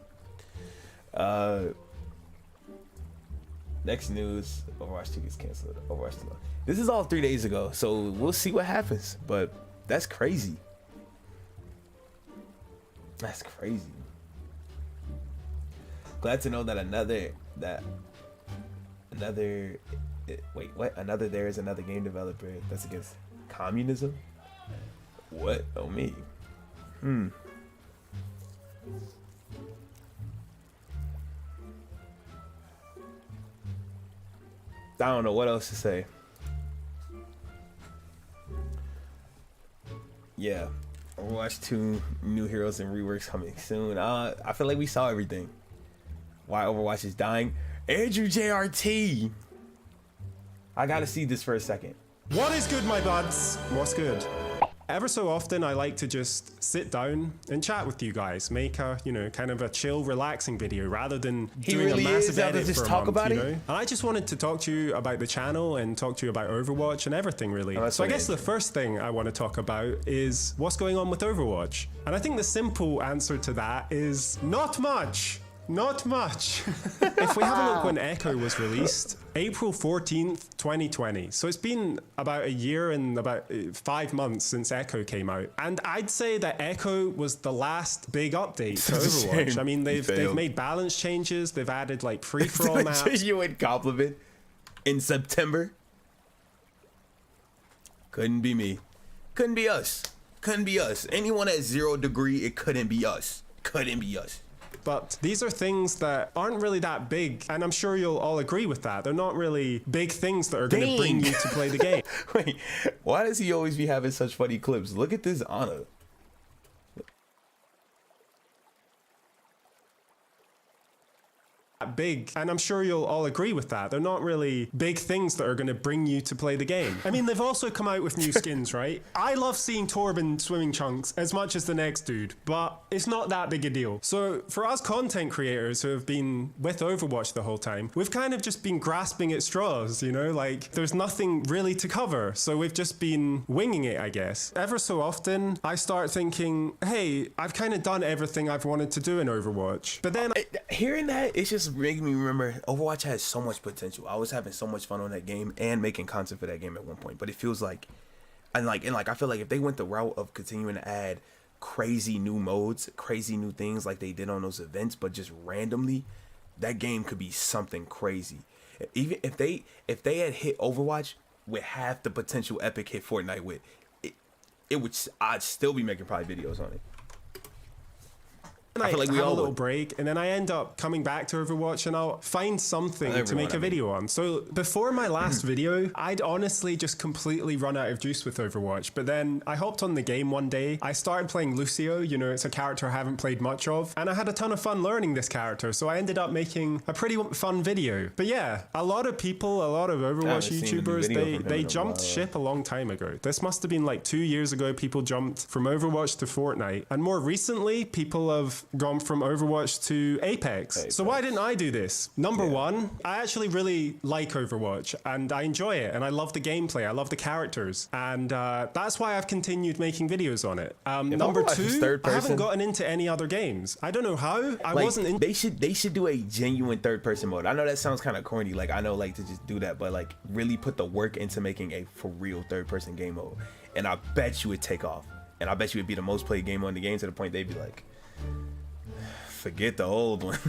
Next news, Overwatch 2 gets canceled. Overwatch 2. This is all 3 days ago, so we'll see what happens. But that's crazy. That's crazy. Glad to know that there is another game developer that's against communism. What? Oh me. I don't know what else to say. Yeah, Overwatch 2 new heroes and reworks coming soon. I feel like we saw everything. Why Overwatch is dying. Andrew JRT. I gotta see this for a second. What is good, my buds? What's good? Ever so often, I like to just sit down and chat with you guys, make a, kind of a chill, relaxing video rather than doing a massive edit for a month, And I just wanted to talk to you about the channel and talk to you about Overwatch and everything, really. So I guess the first thing I want to talk about is what's going on with Overwatch. And I think the simple answer to that is not much. Not much. If we have a look when Echo was released, April 14th, 2020. So it's been about a year and about 5 months since Echo came out. And I'd say that Echo was the last big update to Overwatch. I mean, they've made balance changes. They've added like free-for-all maps. Genuine compliment. In September. Couldn't be me. Couldn't be us. Couldn't be us. Anyone at 0 degree, it couldn't be us. Couldn't be us. But these are things that aren't really that big, and I'm sure you'll all agree with that. They're not really big things that are going to bring you to play the game. Wait, why does he always be having such funny clips? Look at this Ana. big, and I'm sure you'll all agree with that. They're not really big things that are going to bring you to play the game. I mean, they've also come out with new skins, right? I love seeing Torb in swimming trunks as much as the next dude, but it's not that big a deal. So for us content creators who have been with Overwatch the whole time, we've kind of just been grasping at straws, you know, like there's nothing really to cover. So we've just been winging it, I guess. Ever so often, I start thinking, hey, I've kind of done everything I've wanted to do in Overwatch. But then hearing that, it's just making me remember Overwatch has so much potential. I was having so much fun on that game and making content for that game at one point, but it feels like I feel like if they went the route of continuing to add crazy new modes, crazy new things like they did on those events, but just randomly, that game could be something crazy. Even if they had hit Overwatch with half the potential Epic hit Fortnite with, I'd still be making probably videos on it. I feel like we have a little break, and then I end up coming back to Overwatch, and I'll find something to make a video on. So before my last video, I'd honestly just completely run out of juice with Overwatch. But then I hopped on the game one day. I started playing Lucio. You know, it's a character I haven't played much of, and I had a ton of fun learning this character. So I ended up making a pretty fun video. But yeah, a lot of people, a lot of Overwatch YouTubers, they jumped ship a long time ago. This must have been like 2 years ago. People jumped from Overwatch to Fortnite, and more recently, people have gone from Overwatch to Apex. So why didn't I do this? Number one, I actually really like Overwatch and I enjoy it and I love the gameplay. I love the characters, and that's why I've continued making videos on it. Number two, I haven't gotten into any other games. I don't know how. I wasn't in. They should do a genuine third person mode. I know that sounds kind of corny. Like I know like to just do that, but like really put the work into making a for real third person game mode. And I bet you would take off. And I bet you would be the most played game on the game to the point they'd be like, forget the old one.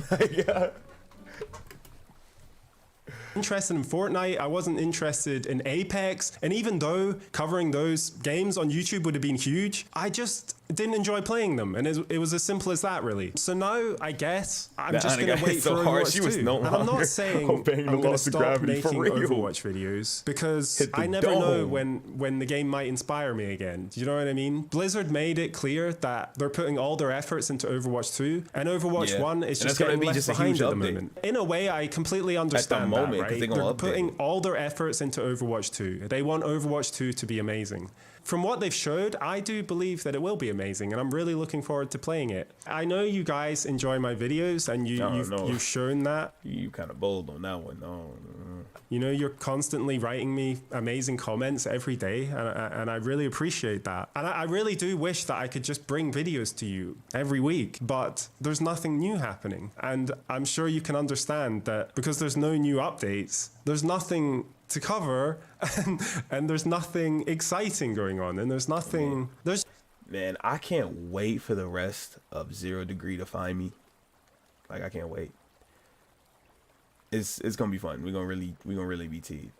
Interested in Fortnite, I wasn't interested in Apex, and even though covering those games on YouTube would have been huge, I just didn't enjoy playing them, and it was as simple as that, really. So now, I guess, I'm just going to wait for Overwatch 2. And I'm not saying I'm going to stop making Overwatch videos, because I never know when the game might inspire me again. Do you know what I mean? Blizzard made it clear that they're putting all their efforts into Overwatch 2, and Overwatch 1 is just getting left behind at the moment. In a way, I completely understand that, right? They're putting all their efforts into Overwatch 2. They want Overwatch 2 to be amazing. From what they've showed, I do believe that it will be amazing, and I'm really looking forward to playing it. I know you guys enjoy my videos, and you've shown that. You kind of bold on that one, no. You know, you're constantly writing me amazing comments every day, and I really appreciate that. And I really do wish that I could just bring videos to you every week, but there's nothing new happening. And I'm sure you can understand that because there's no new updates, there's nothing to cover, and there's nothing exciting going on, and there's nothing. Man, I can't wait for the rest of 0 Degree to find me. Like I can't wait. It's gonna be fun. We're gonna really be teased.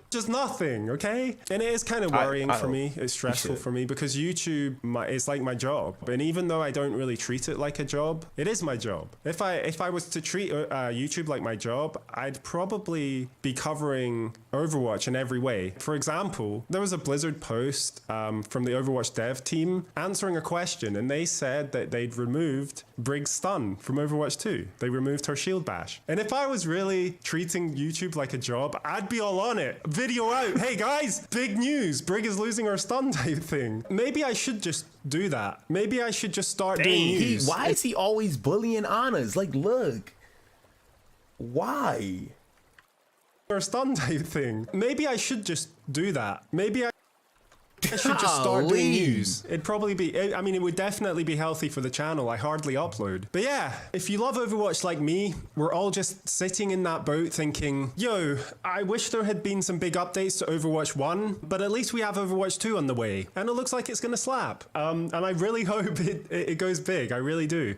Just nothing, okay? And it is kind of worrying for me. It's stressful for me because YouTube is like my job. And even though I don't really treat it like a job, it is my job. If I was to treat YouTube like my job, I'd probably be covering Overwatch in every way. For example, there was a Blizzard post from the Overwatch dev team answering a question, and they said that they'd removed Brig's stun from Overwatch 2. They removed her shield bash. And if I was really treating YouTube like a job, I'd be all on it. Video out. Hey guys, big news. Brig is losing her stun type thing. Maybe I should just do that. Maybe I should just start doing news. Why is he always bullying Anna's? Like, look. Why? Her stun type thing. Maybe I should just do that. Maybe I should just start doing news. It'd probably be, I mean, it would definitely be healthy for the channel. I hardly upload. But yeah, if you love Overwatch like me, we're all just sitting in that boat thinking, yo, I wish there had been some big updates to Overwatch 1, but at least we have Overwatch 2 on the way. And it looks like it's gonna slap. And I really hope it goes big. I really do.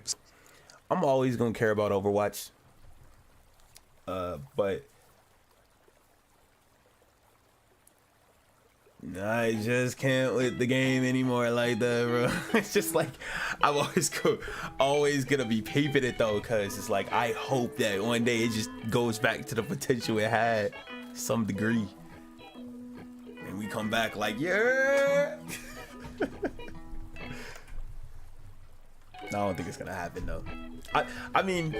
I'm always gonna care about Overwatch. But I just can't with the game anymore like that, bro. It's just like I'm always gonna be peeping it though, cause it's like I hope that one day it just goes back to the potential it had, some degree, and we come back like yeah. I don't think it's gonna happen though. I mean,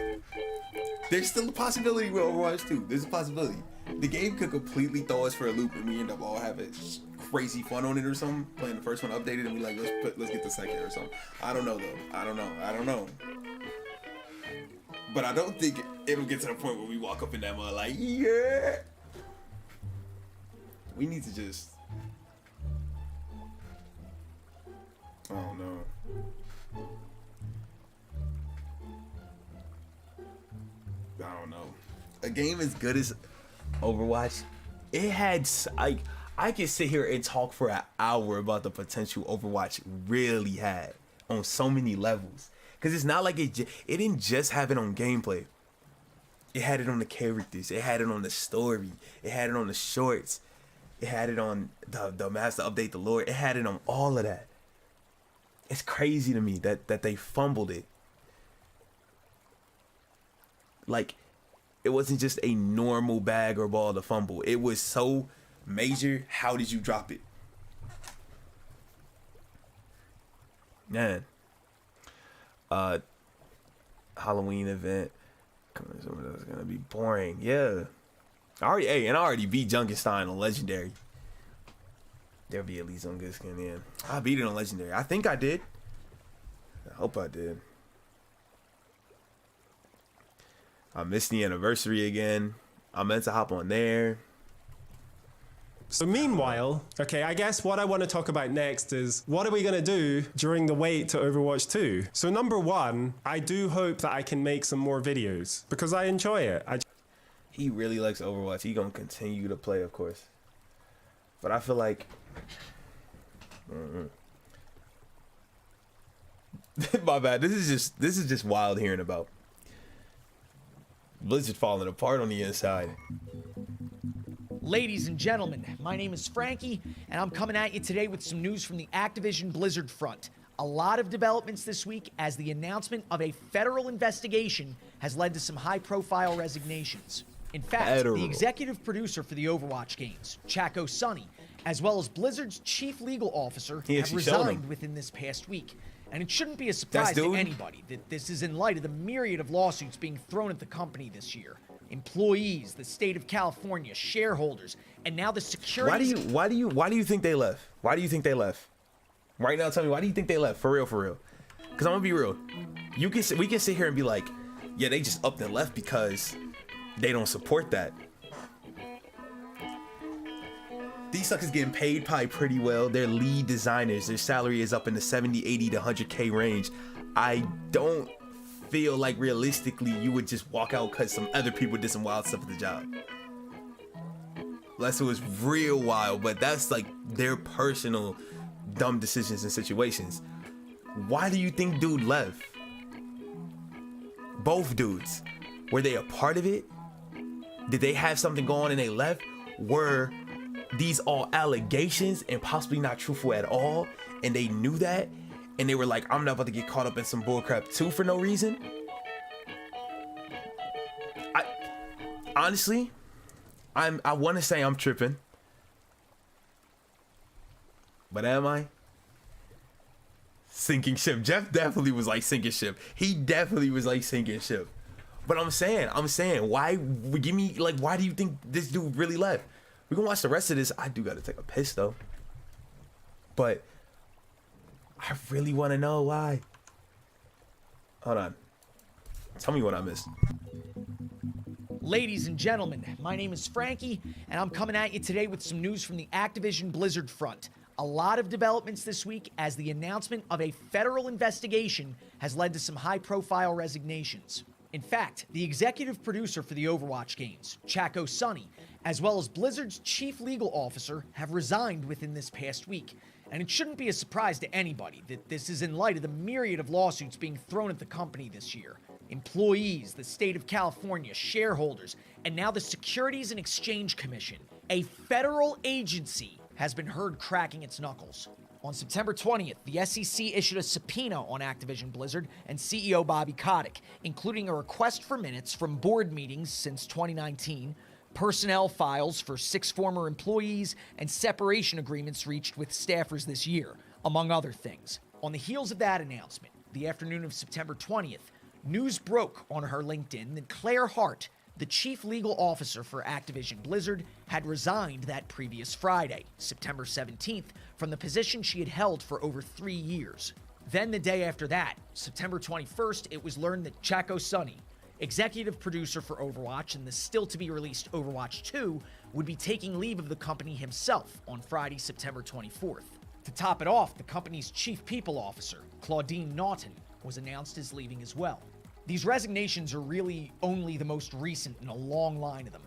there's still a possibility with Overwatch 2. There's a possibility. The game could completely throw us for a loop, and we end up all having crazy fun on it or something. Playing the first one updated, and we like let's get the second or something. I don't know though. I don't know. But I don't think it'll get to the point where we walk up in that mud like, yeah. We need to just. I don't know. I don't know. A game as good as Overwatch, it had I could sit here and talk for an hour about the potential Overwatch really had on so many levels. Cause it's not like it didn't just have it on gameplay. It had it on the characters. It had it on the story. It had it on the shorts. It had it on the maps to update the lore. It had it on all of that. It's crazy to me that they fumbled it. Like, it wasn't just a normal bag or ball to fumble. It was so major. How did you drop it? Man. Halloween event. Some of those gonna be boring. Yeah. I already beat Junkenstein on Legendary. There'll be at least on good skin in. I beat it on Legendary. I think I did. I hope I did. I missed the anniversary again. I meant to hop on there. So meanwhile, okay, I guess what I want to talk about next is what are we going to do during the wait to Overwatch 2? So number one, I do hope that I can make some more videos because I enjoy it. He really likes Overwatch. He going to continue to play, of course. But I feel like... My bad. This is just wild hearing about. Blizzard falling apart on the inside. Ladies and gentlemen, my name is Frankie, and I'm coming at you today with some news from the Activision Blizzard front. A lot of developments this week as the announcement of a federal investigation has led to some high-profile resignations. In fact, the executive producer for the Overwatch games, Chaco Sonny, as well as Blizzard's chief legal officer, have resigned within this past week. And it shouldn't be a surprise to anybody that this is in light of the myriad of lawsuits being thrown at the company this year. Employees, the state of California, shareholders, and now the security. Why do you think they left? Why do you think they left? Right now, tell me, why do you think they left? For real. Because I'm gonna be real. We can sit here and be like, yeah, they just upped and left because they don't support that. These suckers getting paid probably pretty well. They're lead designers. Their salary is up in the 70, 80 to 100K range. I don't feel like realistically you would just walk out because some other people did some wild stuff at the job. Unless it was real wild, but that's like their personal dumb decisions and situations. Why do you think dude left? Both dudes. Were they a part of it? Did they have something going on and they left? Were these all allegations and possibly not truthful at all, and they knew that, and they were like, I'm not about to get caught up in some bullcrap too for no reason? Honestly, I want to say I'm tripping, but am I? Sinking ship. Jeff definitely was like sinking ship. He definitely was like sinking ship. But I'm saying, why do you think this dude really left? We're gonna watch the rest of this. I do gotta take a piss though. But I really wanna know why. Hold on. Tell me what I missed. Ladies and gentlemen, my name is Frankie, and I'm coming at you today with some news from the Activision Blizzard front. A lot of developments this week as the announcement of a federal investigation has led to some high-profile resignations. In fact, the executive producer for the Overwatch games, Chaco Sonny, as well as Blizzard's chief legal officer, have resigned within this past week. And it shouldn't be a surprise to anybody that this is in light of the myriad of lawsuits being thrown at the company this year. Employees, the state of California, shareholders, and now the Securities and Exchange Commission, a federal agency, has been heard cracking its knuckles. On September 20th, the SEC issued a subpoena on Activision Blizzard and CEO Bobby Kotick, including a request for minutes from board meetings since 2019, personnel files for 6 former employees, and separation agreements reached with staffers this year, among other things. On the heels of that announcement, the afternoon of September 20th, news broke on her LinkedIn that Claire Hart, the chief legal officer for Activision Blizzard, had resigned that previous Friday, September 17th, from the position she had held for over 3 years. Then the day after that, September 21st, it was learned that Chaco Sonny, executive producer for Overwatch and the still-to-be-released Overwatch 2, would be taking leave of the company himself on Friday, September 24th. To top it off, the company's chief people officer, Claudine Naughton, was announced as leaving as well. These resignations are really only the most recent in a long line of them.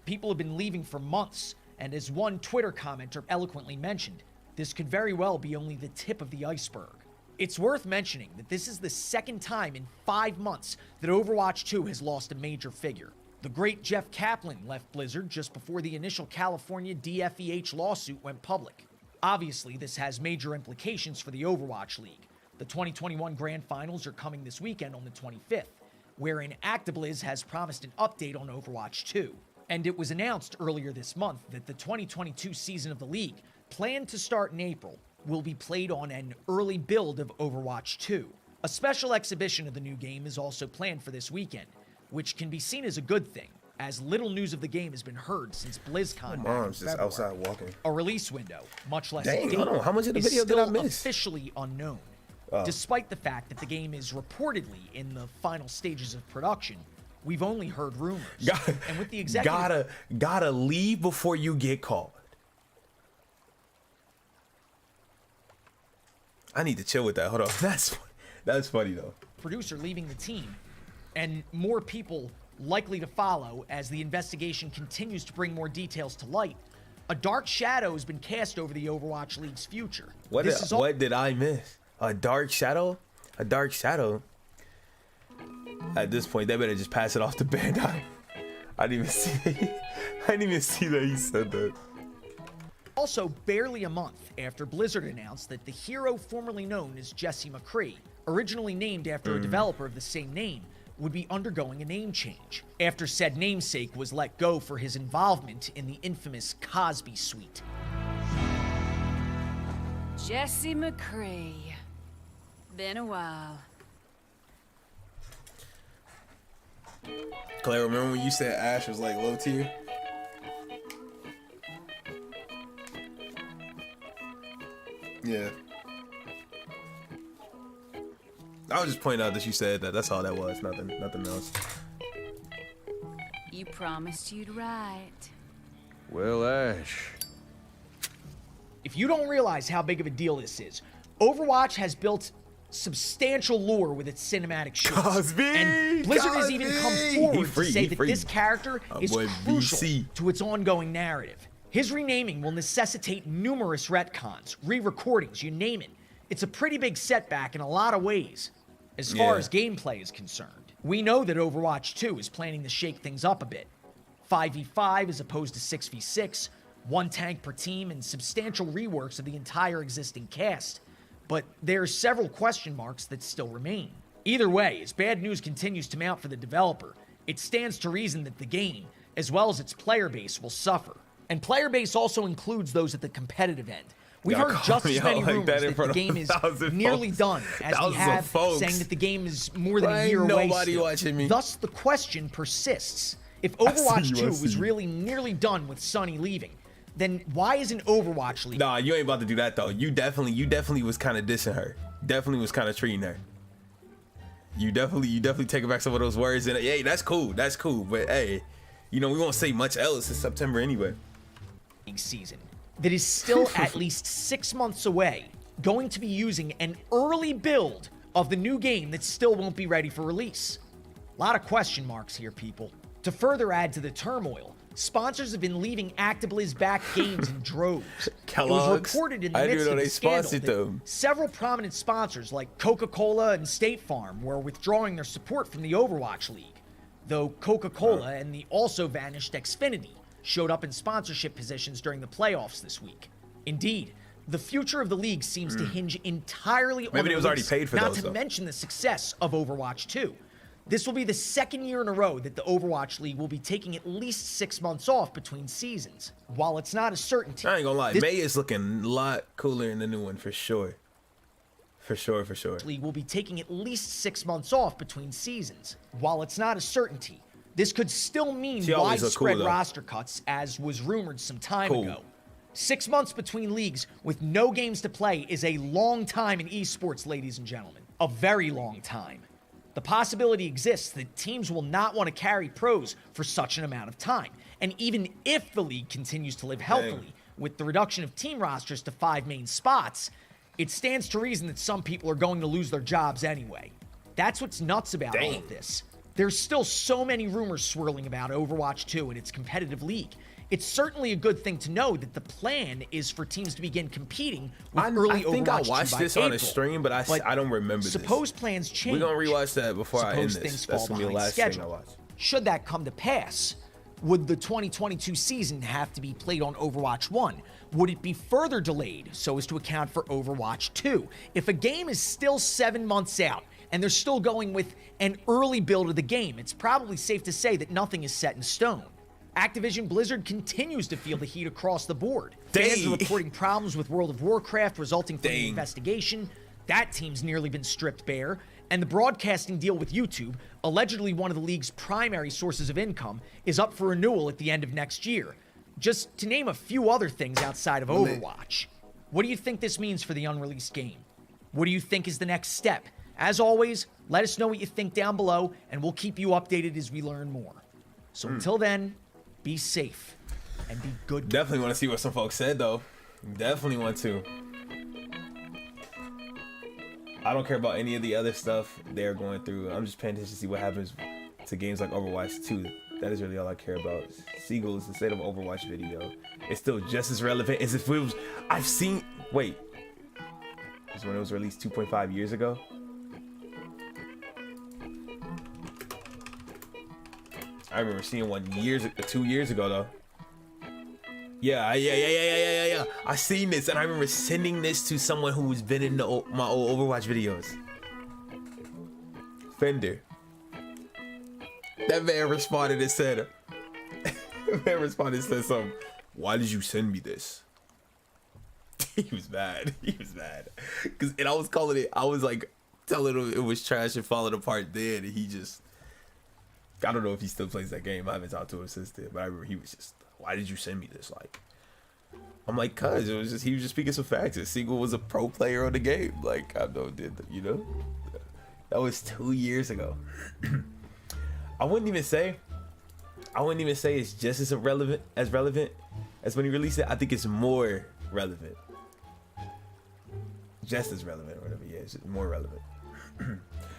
People have been leaving for months, and as one Twitter commenter eloquently mentioned, this could very well be only the tip of the iceberg. It's worth mentioning that this is the second time in 5 months that Overwatch 2 has lost a major figure. The great Jeff Kaplan left Blizzard just before the initial California DFEH lawsuit went public. Obviously, this has major implications for the Overwatch League. The 2021 Grand Finals are coming this weekend on the 25th, wherein ActiBliz has promised an update on Overwatch 2. And it was announced earlier this month that the 2022 season of the league, planned to start in April, will be played on an early build of Overwatch 2. A special exhibition of the new game is also planned for this weekend, which can be seen as a good thing, as little news of the game has been heard since BlizzCon. My mom's just outside walking. A release window, much less Dang, a date, hold on. How much of the video is did I still miss? Officially unknown. Despite the fact that the game is reportedly in the final stages of production, we've only heard rumors. And with the executive... Gotta leave before you get called. I need to chill with that. Hold on. That's funny, though. Producer leaving the team, and more people likely to follow as the investigation continues to bring more details to light. A dark shadow has been cast over the Overwatch League's future. What did I miss? A dark shadow? A dark shadow? At this point, they better just pass it off to Bandai. I didn't even see that he said that. Also, barely a month after Blizzard announced that the hero formerly known as Jesse McCree, originally named after a developer of the same name, would be undergoing a name change, after said namesake was let go for his involvement in the infamous Cosby Suite. Jesse McCree. Been a while. Claire, remember when you said Ash was like low tier? Yeah. I was just pointing out that you said that. That's all that was. Nothing else. You promised you'd write. Well, Ash. If you don't realize how big of a deal this is, Overwatch has built substantial lore with its cinematic shoots. Cosby, and Blizzard has even come forward to say that this character is crucial BC. to its ongoing narrative. His renaming will necessitate numerous retcons, re-recordings, you name it. It's a pretty big setback in a lot of ways, as far as gameplay is concerned. We know that Overwatch 2 is planning to shake things up a bit. 5v5 as opposed to 6v6, 1 tank per team, and substantial reworks of the entire existing cast. But there are several question marks that still remain. Either way, as bad news continues to mount for the developer, it stands to reason that the game, as well as its player base, will suffer. And player base also includes those at the competitive end. We've heard just as many rumors that the game is nearly done, as we have saying that the game is more than a year away still. Thus, the question persists. If Overwatch 2 was really nearly done with Sonny leaving, then why isn't Overwatch leaving? Nah, you ain't about to do that, though. You definitely was kind of dissing her. Definitely was kind of treating her. You definitely taking back some of those words. And hey, that's cool. That's cool. But hey, you know, we won't say much else in September anyway. Season that is still at least 6 months away, going to be using an early build of the new game that still won't be ready for release. A lot of question marks here, people. To further add to the turmoil, sponsors have been leaving ActiBliz back games in droves. Kellogg's. It was reported in the midst of the scandal that several prominent sponsors like Coca-Cola and State Farm were withdrawing their support from the Overwatch League, though Coca-Cola and the also vanished Xfinity showed up in sponsorship positions during the playoffs this week. Indeed, the future of the league seems to hinge entirely on maybe it was already paid for not those, to mention the success of Overwatch 2. This will be the second year in a row that the Overwatch League will be taking at least 6 months off between seasons. While it's not a certainty, I ain't gonna lie, May is looking a lot cooler in the new one for sure. For sure, for sure. League will be taking at least 6 months off between seasons. While it's not a certainty, this could still mean widespread roster cuts, as was rumored some time ago. 6 months between leagues with no games to play is a long time in esports, ladies and gentlemen. A very long time. The possibility exists that teams will not want to carry pros for such an amount of time. And even if the league continues to live healthily with the reduction of team rosters to 5 main spots, it stands to reason that some people are going to lose their jobs anyway. That's what's nuts about all of this. There's still so many rumors swirling about Overwatch 2 and its competitive league. It's certainly a good thing to know that the plan is for teams to begin competing with early Overwatch 2 by April. I think I watched this on a stream, but I don't remember this. Suppose plans change. We're going to rewatch that before I end this. That's going to be the last thing I watch. Should that come to pass, would the 2022 season have to be played on Overwatch 1? Would it be further delayed so as to account for Overwatch 2? If a game is still 7 months out and they're still going with an early build of the game, it's probably safe to say that nothing is set in stone. Activision Blizzard continues to feel the heat across the board. Fans are reporting problems with World of Warcraft resulting from the investigation. That team's nearly been stripped bare. And the broadcasting deal with YouTube, allegedly one of the league's primary sources of income, is up for renewal at the end of next year. Just to name a few other things outside of Overwatch. What do you think this means for the unreleased game? What do you think is the next step? As always, let us know what you think down below, and we'll keep you updated as we learn more. So until then, be safe and be good. Definitely want to see what some folks said, though. Definitely want to. I don't care about any of the other stuff they're going through. I'm just paying attention to see what happens to games like Overwatch 2. That is really all I care about. Seagulls, the state of Overwatch video. It's still just as relevant as if it was. I've seen. Wait. This is when it was released 2.5 years ago. I remember seeing one 2 years ago though. Yeah. I seen this and I remember sending this to someone who was been in my old Overwatch videos. Fender. That man responded and said, something. Why did you send me this? He was mad. And I was calling it. I was like telling him it was trash and falling apart then, and he just. I don't know if he still plays that game. I haven't talked to him since then, but I remember he was just, why did you send me this? Like, I'm like, cuz he was just speaking some facts. Seagull was a pro player on the game. Like, I know that was 2 years ago. I wouldn't even say it's just as relevant as when he released it. I think it's more relevant. Just as relevant or whatever. Yeah, it's just more relevant.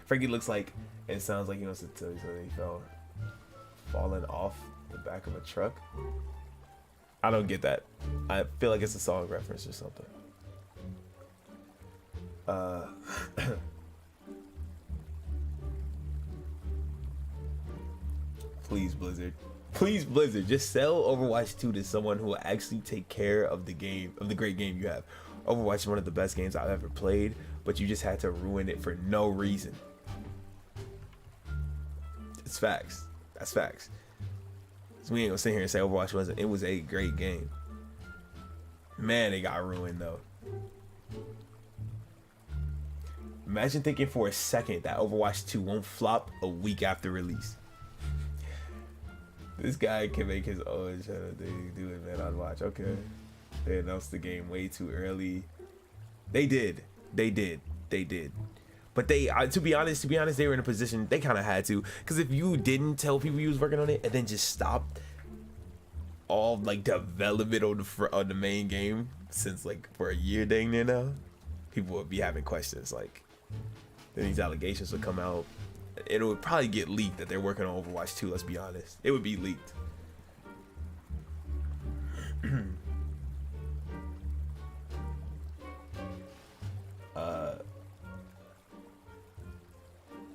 Frankie looks like and sounds like he wants to tell you something. He falling off the back of a truck. I don't get that. I feel like it's a song reference or something. Please, Blizzard, just sell Overwatch 2 to someone who will actually take care of the game, of the great game you have. Overwatch is one of the best games I've ever played, but you just had to ruin it for no reason. It's facts. That's facts. So we ain't gonna sit here and say Overwatch wasn't. It was a great game. Man, it got ruined though. Imagine thinking for a second that Overwatch 2 won't flop a week after release. This guy can make his own channel. They do it, man. I'd watch. Okay. They announced the game way too early. They did. But to be honest, they were in a position they kind of had to. Because if you didn't tell people you was working on it and then just stopped all like development on the main game since like for a year dang near now, people would be having questions. Like, then these allegations would come out. It would probably get leaked that they're working on Overwatch 2. Let's be honest. It would be leaked.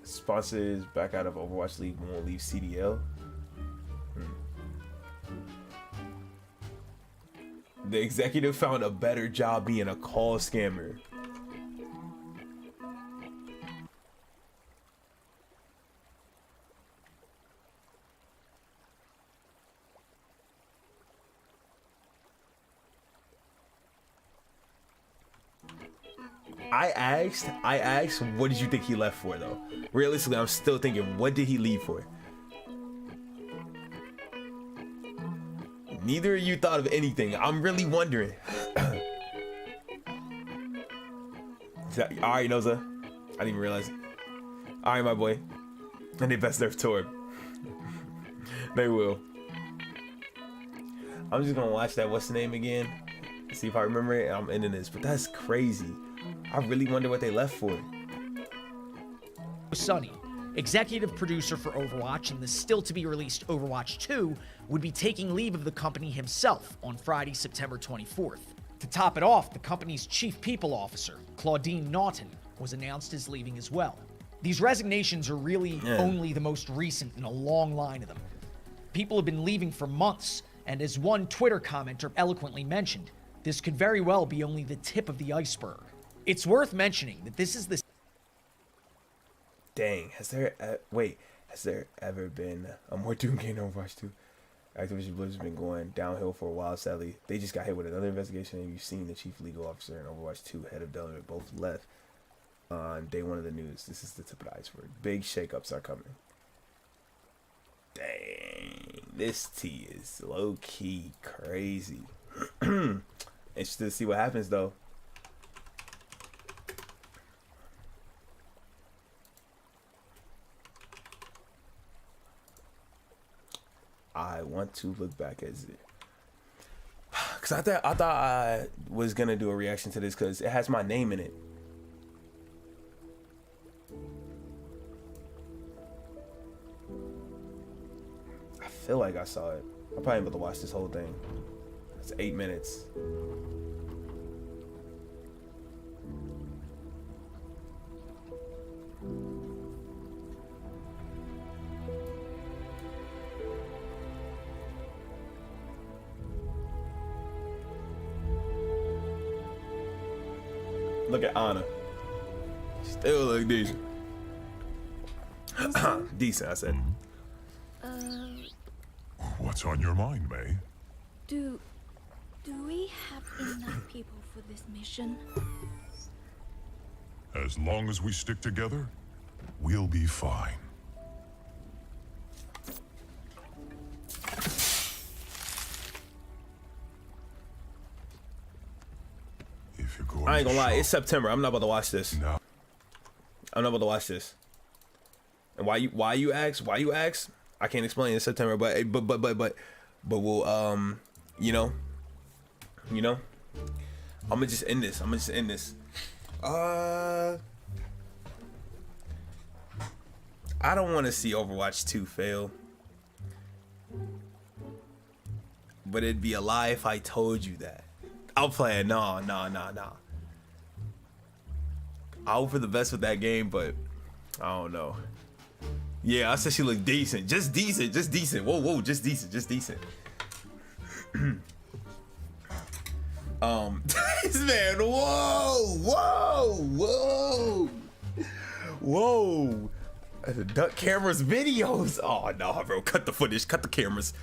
Sponsors back out of Overwatch League won't leave CDL. The executive found a better job being a call scammer. I asked, what did you think he left for though? Realistically, I'm still thinking, what did he leave for? Neither of you thought of anything. I'm really wondering. All right, Noza. I didn't even realize it. All right, my boy. And they best nerf tour. They will. I'm just gonna watch that. What's the name again? See if I remember it. I'm ending this, but that's crazy. I really wonder what they left for. Sunny, executive producer for Overwatch and the still-to-be-released Overwatch 2, would be taking leave of the company himself on Friday, September 24th. To top it off, the company's chief people officer, Claudine Naughton, was announced as leaving as well. These resignations are really only the most recent in a long line of them. People have been leaving for months, and as one Twitter commenter eloquently mentioned, this could very well be only the tip of the iceberg. It's worth mentioning that this is the... Dang, has there ever been a more Doom game than Overwatch 2? Activision Blizzard's been going downhill for a while, sadly. They just got hit with another investigation, and you've seen the chief legal officer and Overwatch 2 head of development both left on day one of the news. This is the tip of the iceberg. Big shakeups are coming. Dang, this tea is low-key crazy. Interested to see what happens, though. I want to look back as it, because I thought I was gonna do a reaction to this because it has my name in it. I feel like I saw it. I'm probably able to watch this whole thing. It's 8 minutes. Look at Anna. Still look decent. Decent, I said. What's on your mind, May? Do we have enough people for this mission? As long as we stick together, we'll be fine. I ain't gonna lie, it's September. I'm not about to watch this. No. I'm not about to watch this. And why you ask? I can't explain. It's September, but we'll you know, I'm gonna just end this. I don't want to see Overwatch 2 fail, but it'd be a lie if I told you that. I'm playing. No. I hope for the best with that game, but I don't know. Yeah, I said she looked decent. Just decent. Whoa, just decent. This man, whoa. Duck cameras videos. Oh no, bro. Cut the footage. Cut the cameras.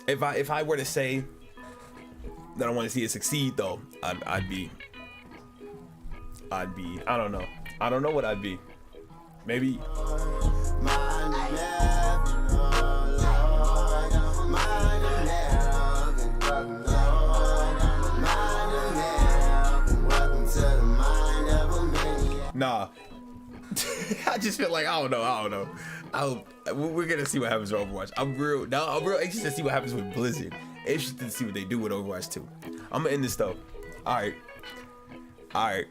If I were to say that I want to see it succeed, though, I'd be. I don't know. I don't know what I'd be. Maybe. Nah. I just feel like I don't know. We're gonna see what happens with Overwatch. I'm real anxious to see what happens with Blizzard. Interested to see what they do with Overwatch 2. I'm gonna end this though. All right.